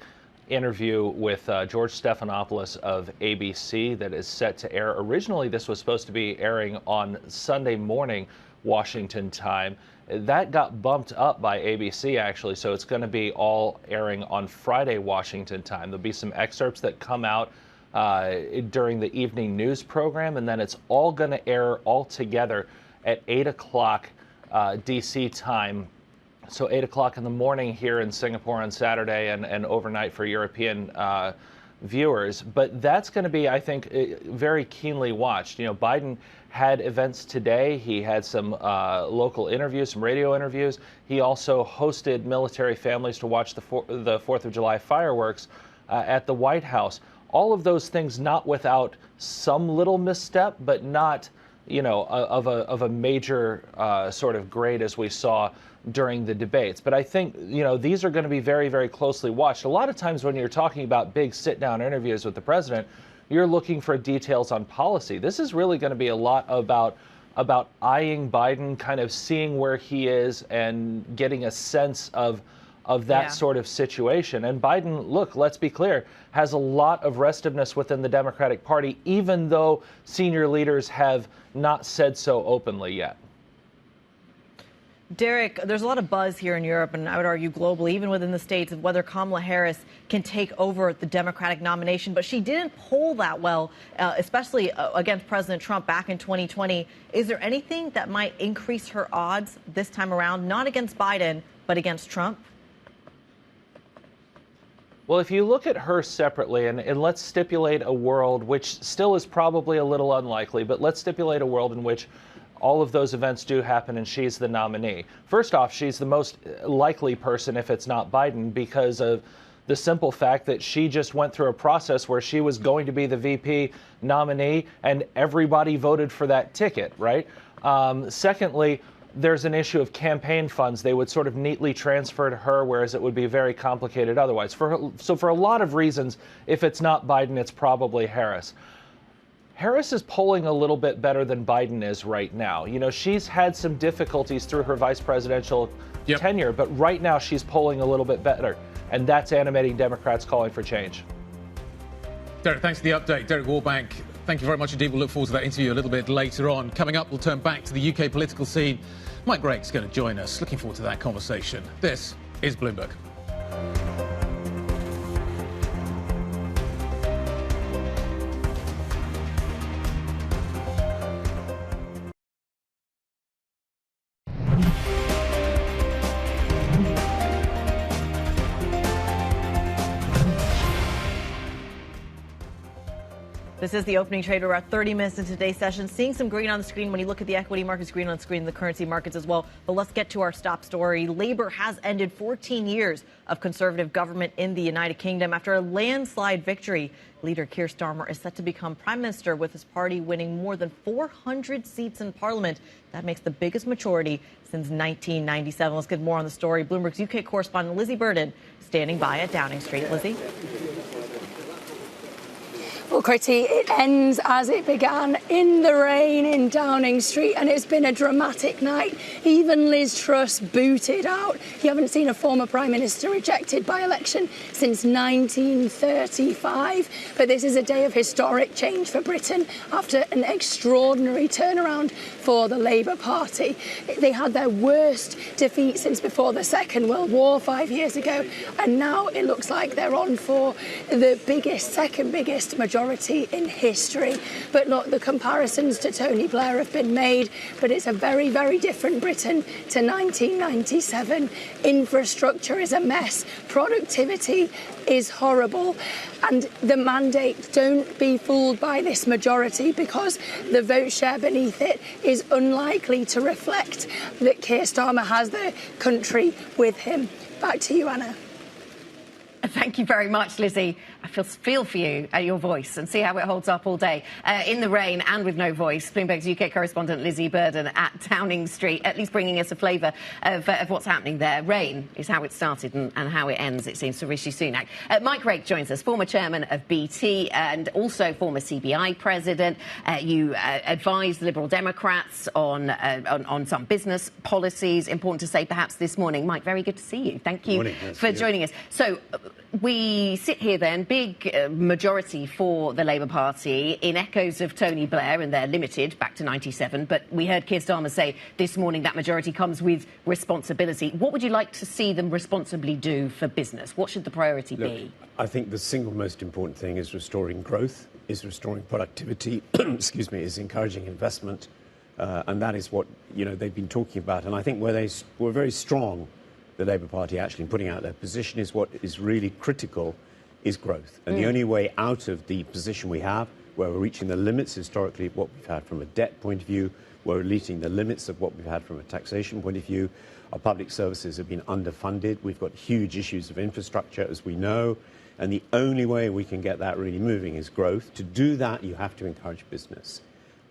interview with George Stephanopoulos of ABC that is set to air. Originally, this was supposed to be airing on Sunday morning, Washington time. That got bumped up by ABC, actually, so it's going to be all airing on Friday, Washington time. There'll be some excerpts that come out during the evening news program, and then it's all going to air all together at 8 o'clock D.C. time. So 8 o'clock in the morning here in Singapore on Saturday and overnight for European viewers. But that's going to be, I think, very keenly watched. You know, Biden had events today. He had some local interviews, some radio interviews. He also hosted military families to watch the 4th of July fireworks at the White House. All of those things not without some little misstep, but not, you know, of a major sort of grade as we saw during the debates. But I think, you know, these are going to be very, very closely watched. A lot of times when you're talking about big sit-down interviews with the president, you're looking for details on policy. This is really going to be a lot about eyeing Biden, kind of seeing where he is and getting a sense of that sort of situation. And Biden, look, let's be clear, has a lot of restiveness within the Democratic Party, even though senior leaders have not said so openly yet. Derek, there's a lot of buzz here in Europe, and I would argue globally, even within the States, of whether Kamala Harris can take over the Democratic nomination. But she didn't poll that well, especially against President Trump back in 2020. Is there anything that might increase her odds this time around, not against Biden, but against Trump? Well, if you look at her separately, and let's stipulate a world, which still is probably a little unlikely, but let's stipulate a world in which all of those events do happen and she's the nominee. First off, she's the most likely person if it's not Biden because of the simple fact that she just went through a process where she was going to be the VP nominee and everybody voted for that ticket, right? Secondly, there's an issue of campaign funds. They would sort of neatly transfer to her, whereas it would be very complicated otherwise. So for a lot of reasons, if it's not Biden, it's probably Harris. Harris is polling a little bit better than Biden is right now. You know, she's had some difficulties through her vice presidential tenure, but right now she's polling a little bit better. And that's animating Democrats calling for change. Derek, thanks for the update. Derek Wallbank, thank you very much indeed. We'll look forward to that interview a little bit later on. Coming up, we'll turn back to the UK political scene. Mike Rake's going to join us. Looking forward to that conversation. This is Bloomberg. This is the opening trade. We're about 30 minutes into today's session. Seeing some green on the screen. When you look at the equity markets, green on the screen, the currency markets as well. But let's get to our top story. Labour has ended 14 years of conservative government in the United Kingdom after a landslide victory. Leader Keir Starmer is set to become prime minister with his party winning more than 400 seats in parliament. That makes the biggest majority since 1997. Let's get more on the story. Bloomberg's UK correspondent Lizzie Burden standing by at Downing Street. Lizzie? Well, Kriti, it ends as it began, in the rain in Downing Street, and it's been a dramatic night. Even Liz Truss booted out. You haven't seen a former Prime Minister rejected by election since 1935. But this is a day of historic change for Britain after an extraordinary turnaround for the Labour Party. They had their worst defeat since before the Second World War 5 years ago, and now it looks like they're on for the second biggest majority in history. But look, the comparisons to Tony Blair have been made, but it's a very, very different Britain to 1997. Infrastructure is a mess. Productivity is horrible. And the mandate, don't be fooled by this majority, because the vote share beneath it is unlikely to reflect that Keir Starmer has the country with him. Back to you, Anna. Thank you very much, Lizzie. I feel for you, your voice, and see how it holds up all day. In the rain and with no voice, Bloomberg's UK correspondent Lizzie Burden at Downing Street, at least bringing us a flavour of what's happening there. Rain is how it started and how it ends, it seems, for Rishi Sunak. Mike Rake joins us, former chairman of BT and also former CBI president. You advised the Liberal Democrats on some business policies. Important to say, perhaps, this morning. Mike, very good to see you. Thank you for joining us. So, we sit here then, big majority for the Labour Party, in echoes of Tony Blair, and they're limited back to 97. But we heard Keir Starmer say this morning that majority comes with responsibility. What would you like to see them responsibly do for business? What should the priority be? I think the single most important thing is restoring growth, is restoring productivity, excuse me, is encouraging investment. And that is what, they've been talking about. And I think where they were very strong, the Labour Party actually in putting out their position, is what is really critical is growth. And the only way out of the position we have, where we're reaching the limits historically of what we've had from a debt point of view, where we're reaching the limits of what we've had from a taxation point of view, our public services have been underfunded. We've got huge issues of infrastructure, as we know. And the only way we can get that really moving is growth. To do that, you have to encourage business.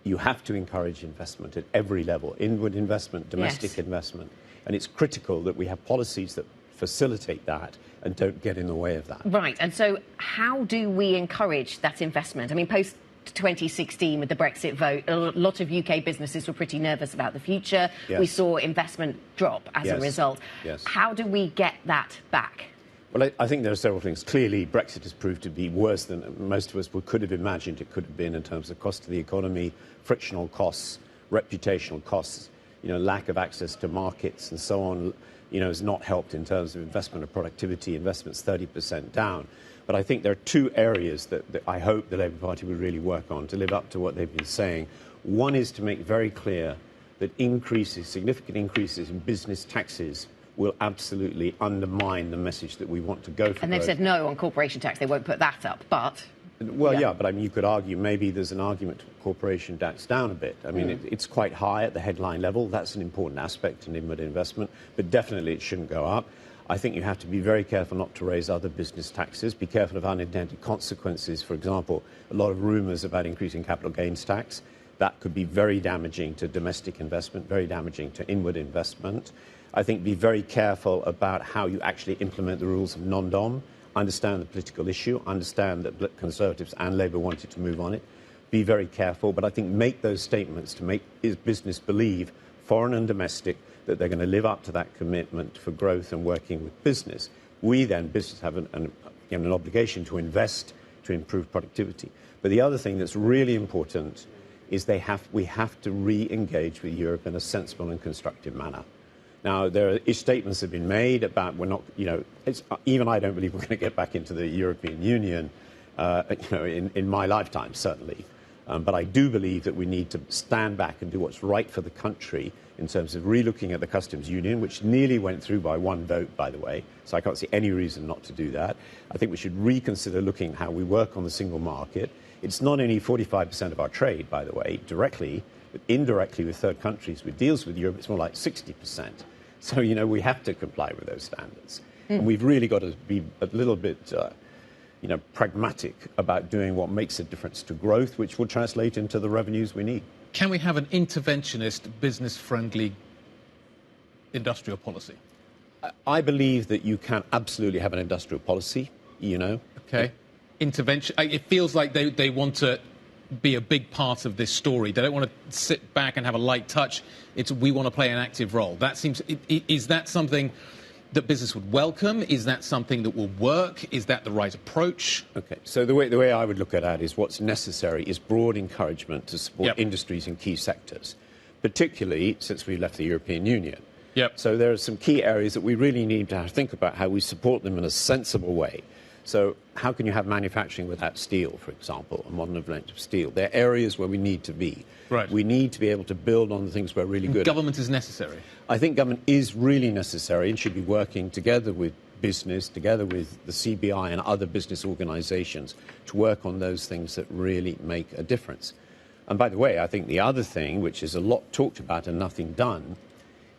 You have to encourage investment at every level, inward investment, domestic investment. And it's critical that we have policies that facilitate that and don't get in the way of that. Right. And so how do we encourage that investment? I mean, post 2016 with the Brexit vote, a lot of UK businesses were pretty nervous about the future. Yes. We saw investment drop as a result. Yes. How do we get that back? Well, I think there are several things. Clearly, Brexit has proved to be worse than most of us could have imagined it could have been in terms of cost to the economy, frictional costs, reputational costs, lack of access to markets and so on, has not helped in terms of investment or productivity. Investment's 30% down. But I think there are two areas that I hope the Labour Party will really work on to live up to what they've been saying. One is to make very clear that significant increases in business taxes will absolutely undermine the message that we want to go for. And they've said no on corporation tax. They won't put that up, but... Well, yeah, but I mean, you could argue maybe there's an argument to put corporation tax down a bit. I mean, it's quite high at the headline level. That's an important aspect in inward investment, but definitely it shouldn't go up. I think you have to be very careful not to raise other business taxes. Be careful of unintended consequences. For example, a lot of rumours about increasing capital gains tax. That could be very damaging to domestic investment, very damaging to inward investment. I think be very careful about how you actually implement the rules of non-dom. Understand the political issue, understand that Conservatives and Labour wanted to move on it. Be very careful, but I think make those statements to make business believe, foreign and domestic, that they're going to live up to that commitment for growth and working with business. We then, business, have an obligation to invest to improve productivity. But the other thing that's really important is we have to re-engage with Europe in a sensible and constructive manner. Now, statements have been made about even I don't believe we're going to get back into the European Union, in my lifetime, certainly. But I do believe that we need to stand back and do what's right for the country in terms of relooking at the customs union, which nearly went through by one vote, by the way. So I can't see any reason not to do that. I think we should reconsider looking at how we work on the single market. It's not only 45% of our trade, by the way, directly, but indirectly with third countries, with deals with Europe, it's more like 60%. So, we have to comply with those standards. And we've really got to be a little bit, pragmatic about doing what makes a difference to growth, which will translate into the revenues we need. Can we have an interventionist, business-friendly industrial policy? I believe that you can absolutely have an industrial policy, Okay. intervention. It feels like they want to be a big part of this story. They don't want to sit back and have a light touch. It's we want to play an active role. That seems. Is that something that business would welcome? Is that something that will work? Is that the right approach? Okay, so the way I would look at that is what's necessary is broad encouragement to support industries in key sectors, particularly since we left the European Union. So there are some key areas that we really need to think about how we support them in a sensible way. So how can you have manufacturing without steel, for example, a modern equivalent of steel? There are areas where we need to be. Right. We need to be able to build on the things we're really good at. Government is necessary. I think government is really necessary and should be working together with business, together with the CBI and other business organisations to work on those things that really make a difference. And by the way, I think the other thing, which is a lot talked about and nothing done,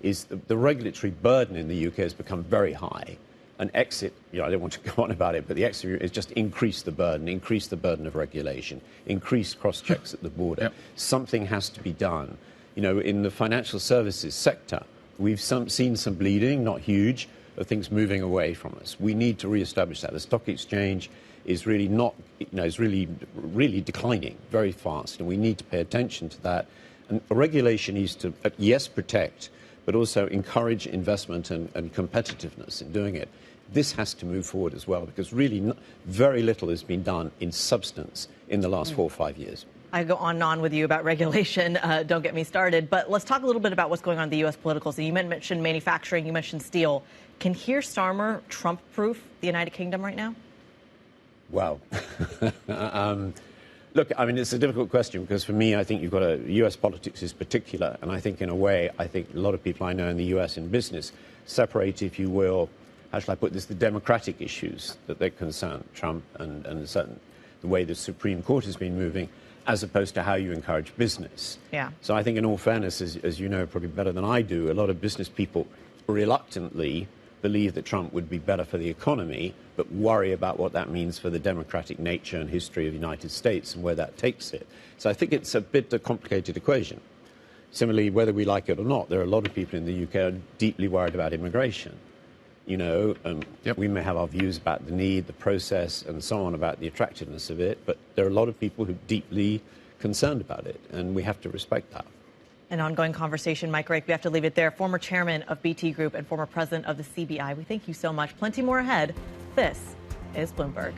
is the regulatory burden in the UK has become very high. An exit, I don't want to go on about it, but the exit is just increase the burden of regulation, increase cross-checks at the border. Something has to be done. In the financial services sector, we've seen some bleeding, not huge, of things moving away from us. We need to re-establish that. The stock exchange is really not, is really declining very fast, and we need to pay attention to that. And regulation needs to, yes, protect, but also encourage investment and competitiveness in doing it. This has to move forward as well, because really very little has been done in substance in the last 4 or 5 years. I go on and on with you about regulation. Don't get me started. But let's talk a little bit about what's going on in the U.S. political scene. You mentioned manufacturing. You mentioned steel. Can Keir Starmer Trump-proof the United Kingdom right now? Wow. Look, I mean, it's a difficult question because for me, I think you've got US politics is particular. And I think in a way, I think a lot of people I know in the US in business separate, if you will, how shall I put this, the democratic issues that they concern Trump and the way the Supreme Court has been moving, as opposed to how you encourage business. Yeah. So I think in all fairness, as you know probably better than I do, a lot of business people reluctantly believe that Trump would be better for the economy, but worry about what that means for the democratic nature and history of the United States and where that takes it. So I think it's a bit a complicated equation. Similarly, whether we like it or not, there are a lot of people in the UK who are deeply worried about immigration. We may have our views about the need, the process, and so on, about the attractiveness of it, but there are a lot of people who are deeply concerned about it, and we have to respect that. An ongoing conversation. Mike Rake, we have to leave it there. Former chairman of BT Group and former president of the CBI. We thank you so much. Plenty more ahead. This is Bloomberg.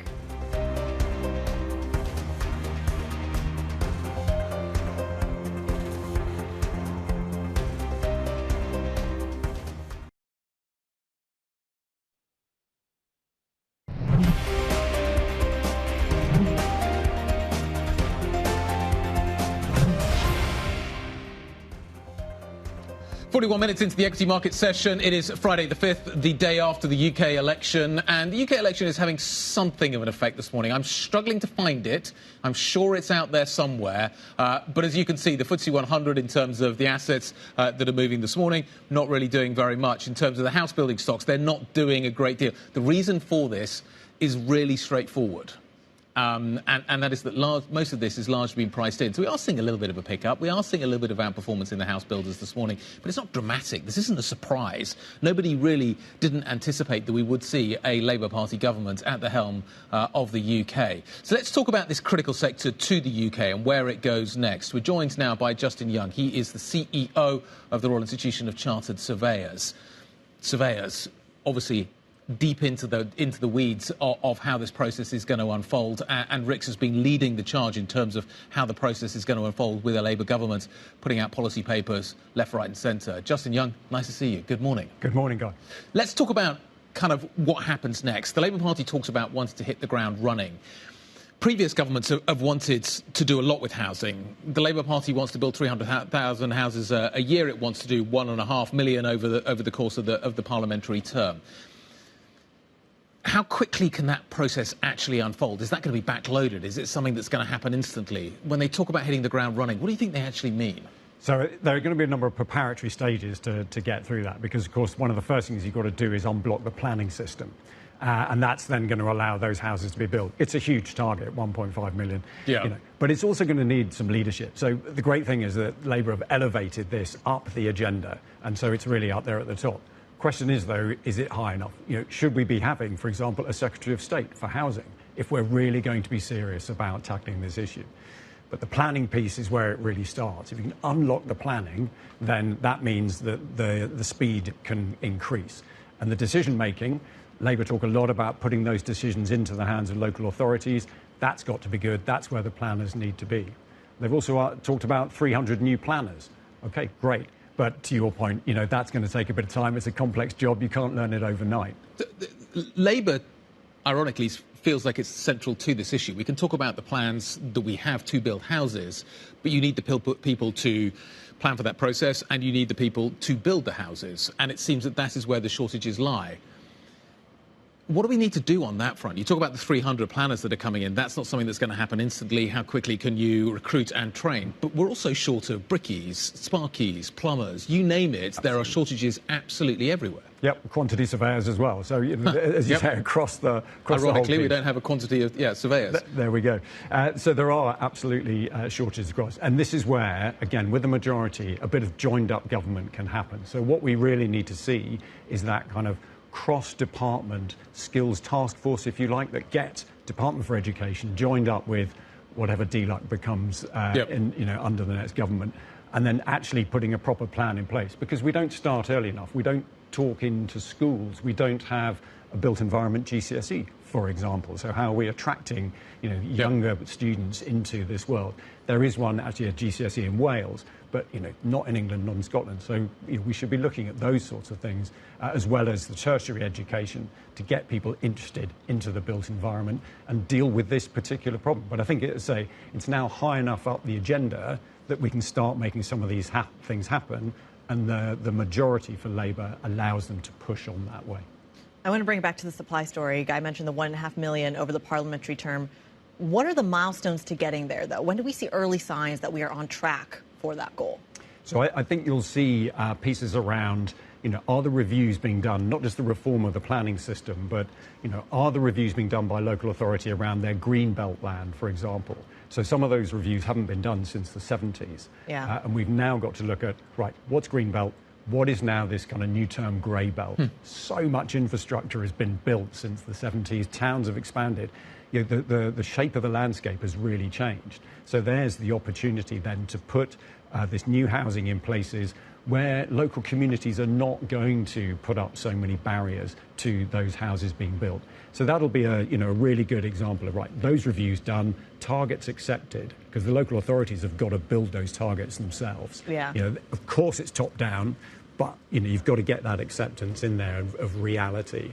41 minutes into the equity market session. It is Friday the 5th, the day after the UK election. And the UK election is having something of an effect this morning. I'm struggling to find it. I'm sure it's out there somewhere. But as you can see, the FTSE 100 in terms of the assets that are moving this morning, not really doing very much. In terms of the house building stocks, they're not doing a great deal. The reason for this is really straightforward. And that is that most of this is largely been priced in. So we are seeing a little bit of a pickup. We are seeing a little bit of outperformance in the house builders this morning. But it's not dramatic. This isn't a surprise. Nobody really didn't anticipate that we would see a Labour Party government at the helm of the UK. So let's talk about this critical sector to the UK and where it goes next. We're joined now by Justin Young. He is the CEO of the Royal Institution of Chartered Surveyors. Surveyors, obviously, deep into the weeds of how this process is going to unfold, and Rix has been leading the charge in terms of how the process is going to unfold with a Labour government putting out policy papers left, right and centre. Justin Young, nice to see you. Good morning. Good morning, Guy. Let's talk about kind of what happens next. The Labour Party talks about wanting to hit the ground running. Previous governments have wanted to do a lot with housing. The Labour Party wants to build 300,000 houses a year. It wants to do 1.5 million over the course of the parliamentary term. How quickly can that process actually unfold? Is that going to be backloaded? Is it something that's going to happen instantly? When they talk about hitting the ground running, what do you think they actually mean? So there are going to be a number of preparatory stages to get through that, because, of course, one of the first things you've got to do is unblock the planning system. And that's then going to allow those houses to be built. It's a huge target, 1.5 million. Yeah. But it's also going to need some leadership. So the great thing is that Labour have elevated this up the agenda, and so it's really up there at the top. Question is, though, is it high enough? Should we be having, for example, a Secretary of State for housing? if we're really going to be serious about tackling this issue. But the planning piece is where it really starts. If you can unlock the planning, then that means that the speed can increase. And the decision making, Labour talk a lot about putting those decisions into the hands of local authorities. That's got to be good. That's where the planners need to be. They've also talked about 300 new planners. OK, great. But to your point, that's going to take a bit of time. It's a complex job. You can't learn it overnight. Labour, ironically, feels like it's central to this issue. We can talk about the plans that we have to build houses, but you need the people to plan for that process, and you need the people to build the houses. And it seems that is where the shortages lie. What do we need to do on that front? You talk about the 300 planners that are coming in. That's not something that's going to happen instantly. How quickly can you recruit and train? But we're also short of brickies, sparkies, plumbers, you name it. Absolutely. There are shortages absolutely everywhere. Yep, quantity surveyors as well. So, as you say, across the Ironically, the we don't have a quantity of surveyors. There we go. So there are absolutely shortages across. And this is where, again, with the majority, a bit of joined-up government can happen. So what we really need to see is that kind of cross-department skills task force, if you like, that gets Department for Education joined up with whatever DLUC becomes under the next government, and then actually putting a proper plan in place. Because we don't start early enough. We don't talk into schools. We don't have a built environment GCSE, for example. So how are we attracting younger students into this world? There is one, actually, a GCSE in Wales, but not in England, not in Scotland. So we should be looking at those sorts of things, as well as the tertiary education, to get people interested into the built environment and deal with this particular problem. But I think it's now high enough up the agenda that we can start making some of these things happen, and the majority for Labour allows them to push on that way. I want to bring it back to the supply story. Guy mentioned the 1.5 million over the parliamentary term. What are the milestones to getting there, though? When do we see early signs that we are on track for that goal? So I think you'll see pieces around, are the reviews being done, not just the reform of the planning system, but, are the reviews being done by local authority around their green belt land, for example? So some of those reviews haven't been done since the 70s. Yeah. And we've now got to look at, right, what's green belt? What is now this kind of new term grey belt? So much infrastructure has been built since the 70s. Towns have expanded. The shape of the landscape has really changed. So there's the opportunity then to put this new housing in places where local communities are not going to put up so many barriers to those houses being built. So that'll be a really good example of, right, those reviews done, targets accepted, because the local authorities have got to build those targets themselves. Yeah. Of course it's top down, but you've got to get that acceptance in there of reality.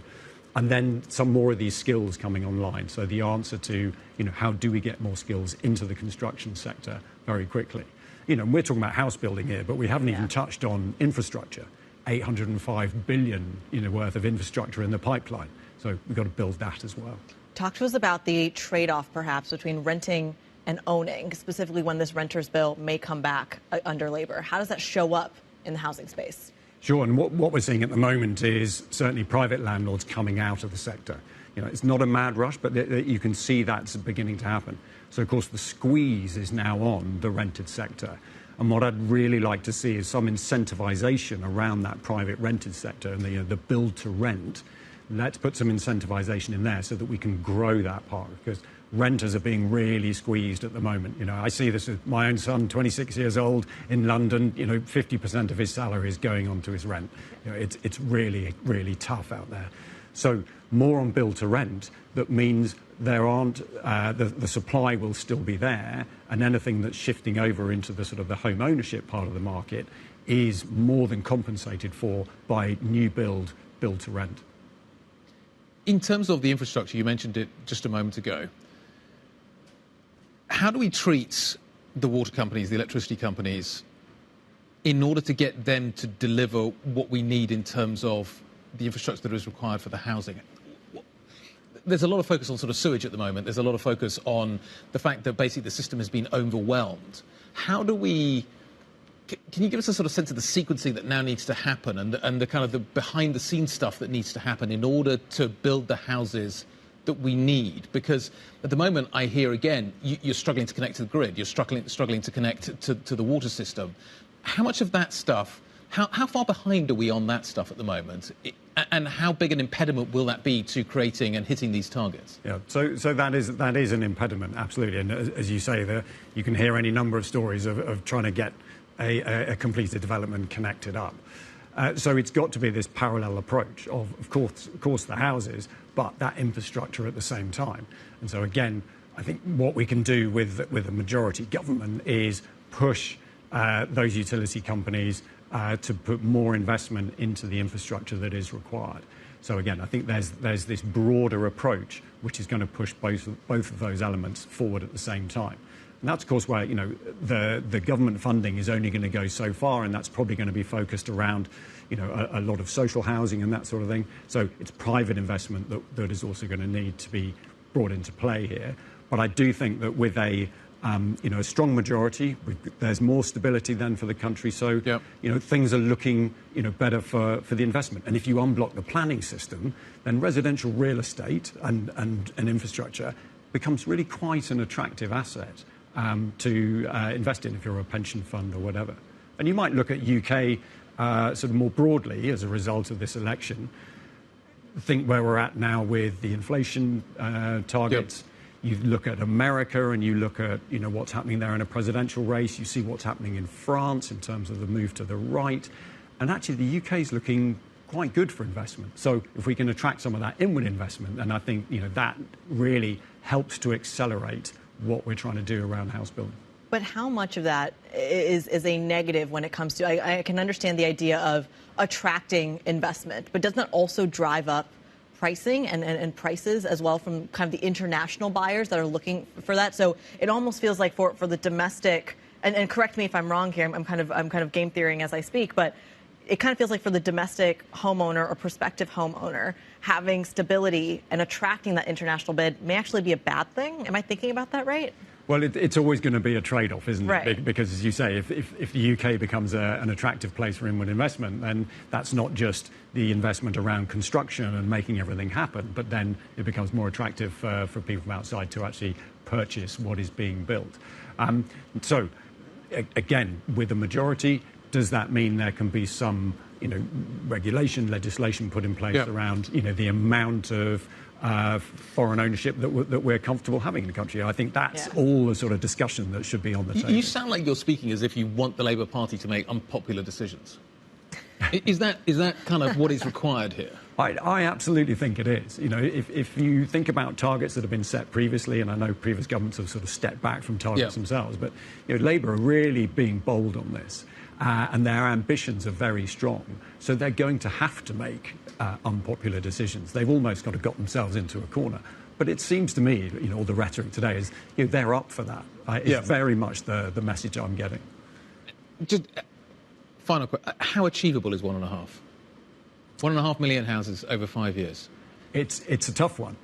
And then some more of these skills coming online. So the answer to, how do we get more skills into the construction sector very quickly? We're talking about house building here, but we haven't even touched on infrastructure. 805 billion, worth of infrastructure in the pipeline. So we've got to build that as well. Talk to us about the trade-off, perhaps, between renting and owning, specifically when this renters bill may come back under Labour. How does that show up in the housing space? Sure, and what we're seeing at the moment is certainly private landlords coming out of the sector. It's not a mad rush, but you can see that's beginning to happen. So, of course, the squeeze is now on the rented sector. And what I'd really like to see is some incentivisation around that private rented sector and the build to rent. Let's put some incentivisation in there so that we can grow that part, because renters are being really squeezed at the moment. I see this with my own son, 26 years old, in London. 50% of his salary is going on to his rent. It's really, really tough out there. So more on build to rent, that means there aren't, the supply will still be there, and anything that's shifting over into the sort of the home ownership part of the market is more than compensated for by new build to rent. In terms of the infrastructure, you mentioned it just a moment ago. How do we treat the water companies, the electricity companies, in order to get them to deliver what we need in terms of the infrastructure that is required for the housing? There's a lot of focus on sort of sewage at the moment. There's a lot of focus on the fact that basically the system has been overwhelmed. How do we... Can you give us a sort of sense of the sequencing that now needs to happen and the kind of the behind-the-scenes stuff that needs to happen in order to build the houses that we need? Because at the moment, I hear again, you're struggling to connect to the grid. You're struggling to connect to the water system. How much of that stuff How far behind are we on that stuff at the moment? And how big an impediment will that be to creating and hitting these targets? Yeah, so that is an impediment, absolutely. And as you say, you can hear any number of stories of trying to get a completed development connected up. So it's got to be this parallel approach of course, the houses, but that infrastructure at the same time. And so again, I think what we can do with a majority government is push those utility companies to put more investment into the infrastructure that is required. So again, I think there's this broader approach which is going to push both of those elements forward at the same time. And that's, of course, where the government funding is only going to go so far, and that's probably going to be focused around a lot of social housing and that sort of thing. So it's private investment that is also going to need to be brought into play here. But I do think that with a strong majority, there's more stability then for the country. So, things are looking, better for the investment. And if you unblock the planning system, then residential real estate and infrastructure becomes really quite an attractive asset to invest in if you're a pension fund or whatever. And you might look at UK sort of more broadly as a result of this election. Think where we're at now with the inflation targets. Yep. You look at America and you look at what's happening there in a presidential race. You see what's happening in France in terms of the move to the right. And actually the UK is looking quite good for investment. So if we can attract some of that inward investment, then I think that really helps to accelerate what we're trying to do around house building. But how much of that is a negative when it comes to, I can understand the idea of attracting investment, but doesn't that also drive up pricing and prices as well from kind of the international buyers that are looking for that? So it almost feels like for the domestic, and correct me if I'm wrong here, I'm kind of game theorying as I speak, but it kind of feels like for the domestic homeowner or prospective homeowner, having stability and attracting that international bid may actually be a bad thing. Am I thinking about that right? Well, it's always going to be a trade-off, isn't it? Right. Because, as you say, if the UK becomes an attractive place for inward investment, then that's not just the investment around construction and making everything happen, but then it becomes more attractive for people from outside to actually purchase what is being built. So, again, with a majority, does that mean there can be some, legislation put in place around, the amount of foreign ownership that we're comfortable having in the country? I think that's all the sort of discussion that should be on the table. You sound like you're speaking as if you want the Labour Party to make unpopular decisions. Is that kind of what is required here? I absolutely think it is. If you think about targets that have been set previously, and I know previous governments have sort of stepped back from targets themselves, but Labour are really being bold on this. And their ambitions are very strong. So they're going to have to make unpopular decisions. They've almost got themselves into a corner. But it seems to me, all the rhetoric today is, they're up for that. It's very much the message I'm getting. Just final question. How achievable is 1.5? 1.5 million houses over 5 years? It's a tough one.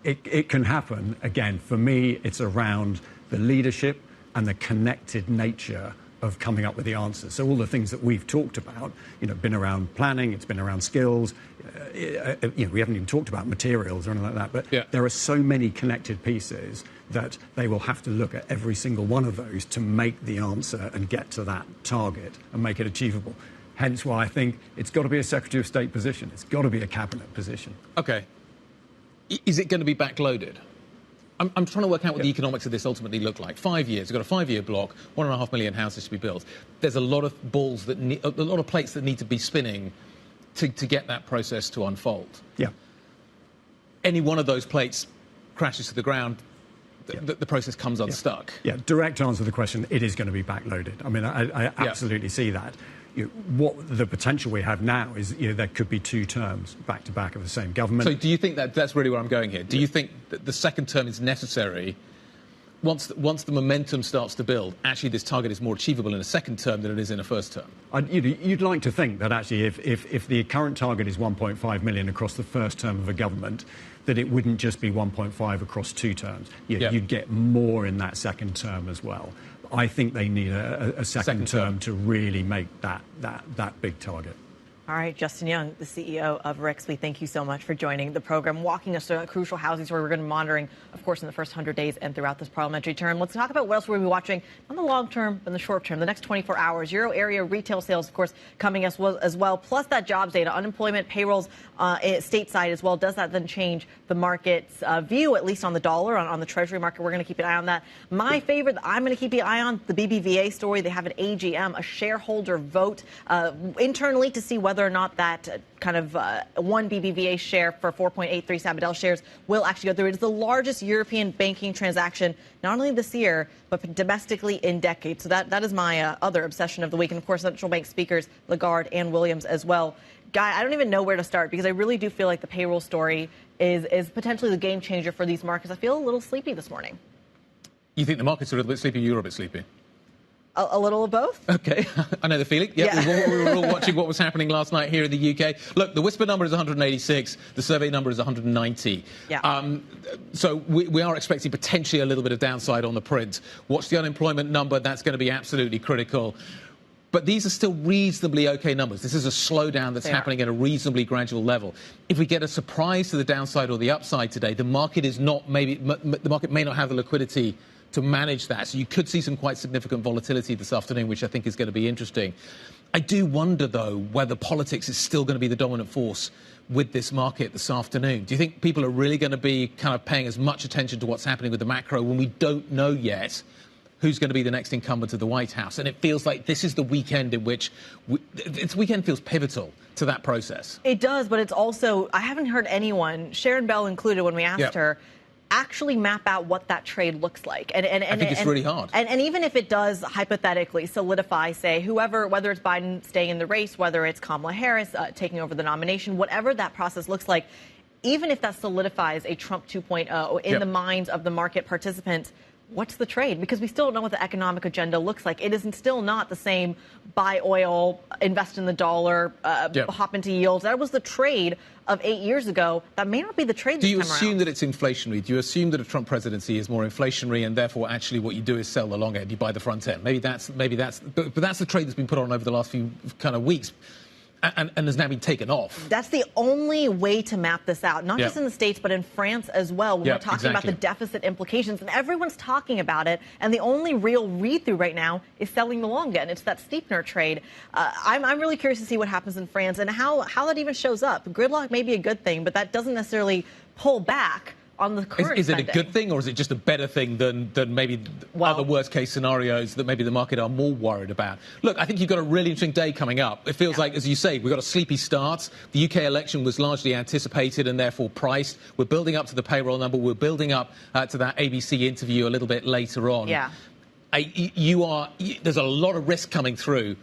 It can happen. Again, for me, it's around the leadership and the connected nature of coming up with the answers. So all the things that we've talked about, been around planning, it's been around skills. We haven't even talked about materials or anything like that. But there are so many connected pieces that they will have to look at every single one of those to make the answer and get to that target and make it achievable. Hence why I think it's got to be a Secretary of State position. It's got to be a cabinet position. OK. Is it going to be backloaded? I'm trying to work out what the economics of this ultimately look like. 5 years, we've got a 5-year block, 1.5 million houses to be built. There's a lot of a lot of plates that need to be spinning to get that process to unfold. Yeah. Any one of those plates crashes to the ground, the process comes unstuck. Yeah, direct answer to the question, it is going to be backloaded. I mean, I absolutely see that. What the potential we have now is there could be 2 terms back to back of the same government. So do you think that's really where I'm going here? Do you think that the second term is necessary once the momentum starts to build? Actually, this target is more achievable in a second term than it is in a first term. You'd like to think that actually if the current target is 1.5 million across the first term of a government, that it wouldn't just be 1.5 across 2 terms. You'd get more in that second term as well. I think they need a second term to really make that big target. All right, Justin Young, the CEO of Rake, we thank you so much for joining the program, walking us through a crucial housing story we're going to be monitoring, of course, in the first 100 days and throughout this parliamentary term. Let's talk about what else we're going to be watching on the long term and the short term, the next 24 hours. Euro area retail sales, of course, coming as well, plus that jobs data, unemployment, payrolls stateside as well. Does that then change the market's view, at least on the dollar, on the Treasury market? We're going to keep an eye on that. My favorite that I'm going to keep an eye on, the BBVA story. They have an AGM, a shareholder vote internally to see whether or not that kind of one BBVA share for 4.83 Sabadell shares will actually go through. It is the largest European banking transaction, not only this year, but domestically in decades. So that is my other obsession of the week. And, of course, central bank speakers Lagarde and Williams as well. Guy, I don't even know where to start because I really do feel like the payroll story is potentially the game changer for these markets. I feel a little sleepy this morning. You think the market's a little bit sleepy, you're a bit sleepy? A little of both? OK, I know the feeling. Yeah. We were all watching what was happening last night here in the UK. Look, the whisper number is 186. The survey number is 190. Yeah. So we are expecting potentially a little bit of downside on the print. Watch the unemployment number. That's going to be absolutely critical. But these are still reasonably OK numbers. This is a slowdown that's happening at a reasonably gradual level. If we get a surprise to the downside or the upside today, the market is not the market may not have the liquidity to manage that. So you could see some quite significant volatility this afternoon, which I think is going to be interesting. I do wonder, though, whether politics is still going to be the dominant force with this market this afternoon. Do you think people are really going to be kind of paying as much attention to what's happening with the macro when we don't know yet who's going to be the next incumbent of the White House? And it feels like this is the weekend in which this weekend feels pivotal to that process. It does, but it's also, I haven't heard anyone, Sharon Bell included when we asked her, actually map out what that trade looks like. And I think it's really hard. And even if it does hypothetically solidify, say, whoever, whether it's Biden staying in the race, whether it's Kamala Harris taking over the nomination, whatever that process looks like, even if that solidifies a Trump 2.0 in the minds of the market participants, what's the trade? Because we still don't know what the economic agenda looks like. It is still not the same buy oil, invest in the dollar, hop into yields. That was the trade of 8 years ago. That may not be the trade this time around. Do you assume that it's inflationary? Do you assume that a Trump presidency is more inflationary and therefore actually what you do is sell the long end, you buy the front end? Maybe that's but that's the trade that's been put on over the last few kind of weeks. And has now been taken off. That's the only way to map this out, not just in the States, but in France as well, when we're talking about the deficit implications. And everyone's talking about it. And the only real read-through right now is selling the long end. It's that steepener trade. I'm really curious to see what happens in France and how that even shows up. Gridlock may be a good thing, but that doesn't necessarily pull back on the current Is it a good thing or is it just a better thing than maybe other worst-case scenarios that maybe the market are more worried about? Look, I think you've got a really interesting day coming up. It feels like, as you say, we've got a sleepy start. The UK election was largely anticipated and therefore priced. We're building up to the payroll number. We're building up to that ABC interview a little bit later on. Yeah. There's a lot of risk coming through,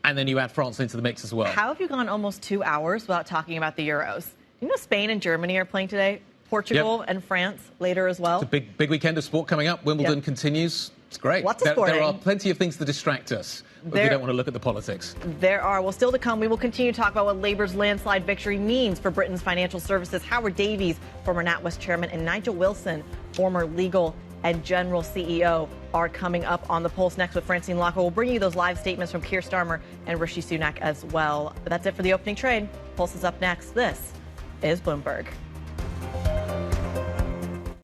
and then you add France into the mix as well. How have you gone almost 2 hours without talking about the Euros? You know Spain and Germany are playing today? Portugal and France later as well. It's a big weekend of sport coming up. Wimbledon continues. It's great. Lots of sporting. There are plenty of things to distract us. We don't want to look at the politics. There are. Well, still to come, we will continue to talk about what Labour's landslide victory means for Britain's financial services. Howard Davies, former NatWest chairman, and Nigel Wilson, former legal and general CEO, are coming up on the Pulse next with Francine Locker. We'll bring you those live statements from Keir Starmer and Rishi Sunak as well. But that's it for the opening trade. Pulse is up next. This is Bloomberg.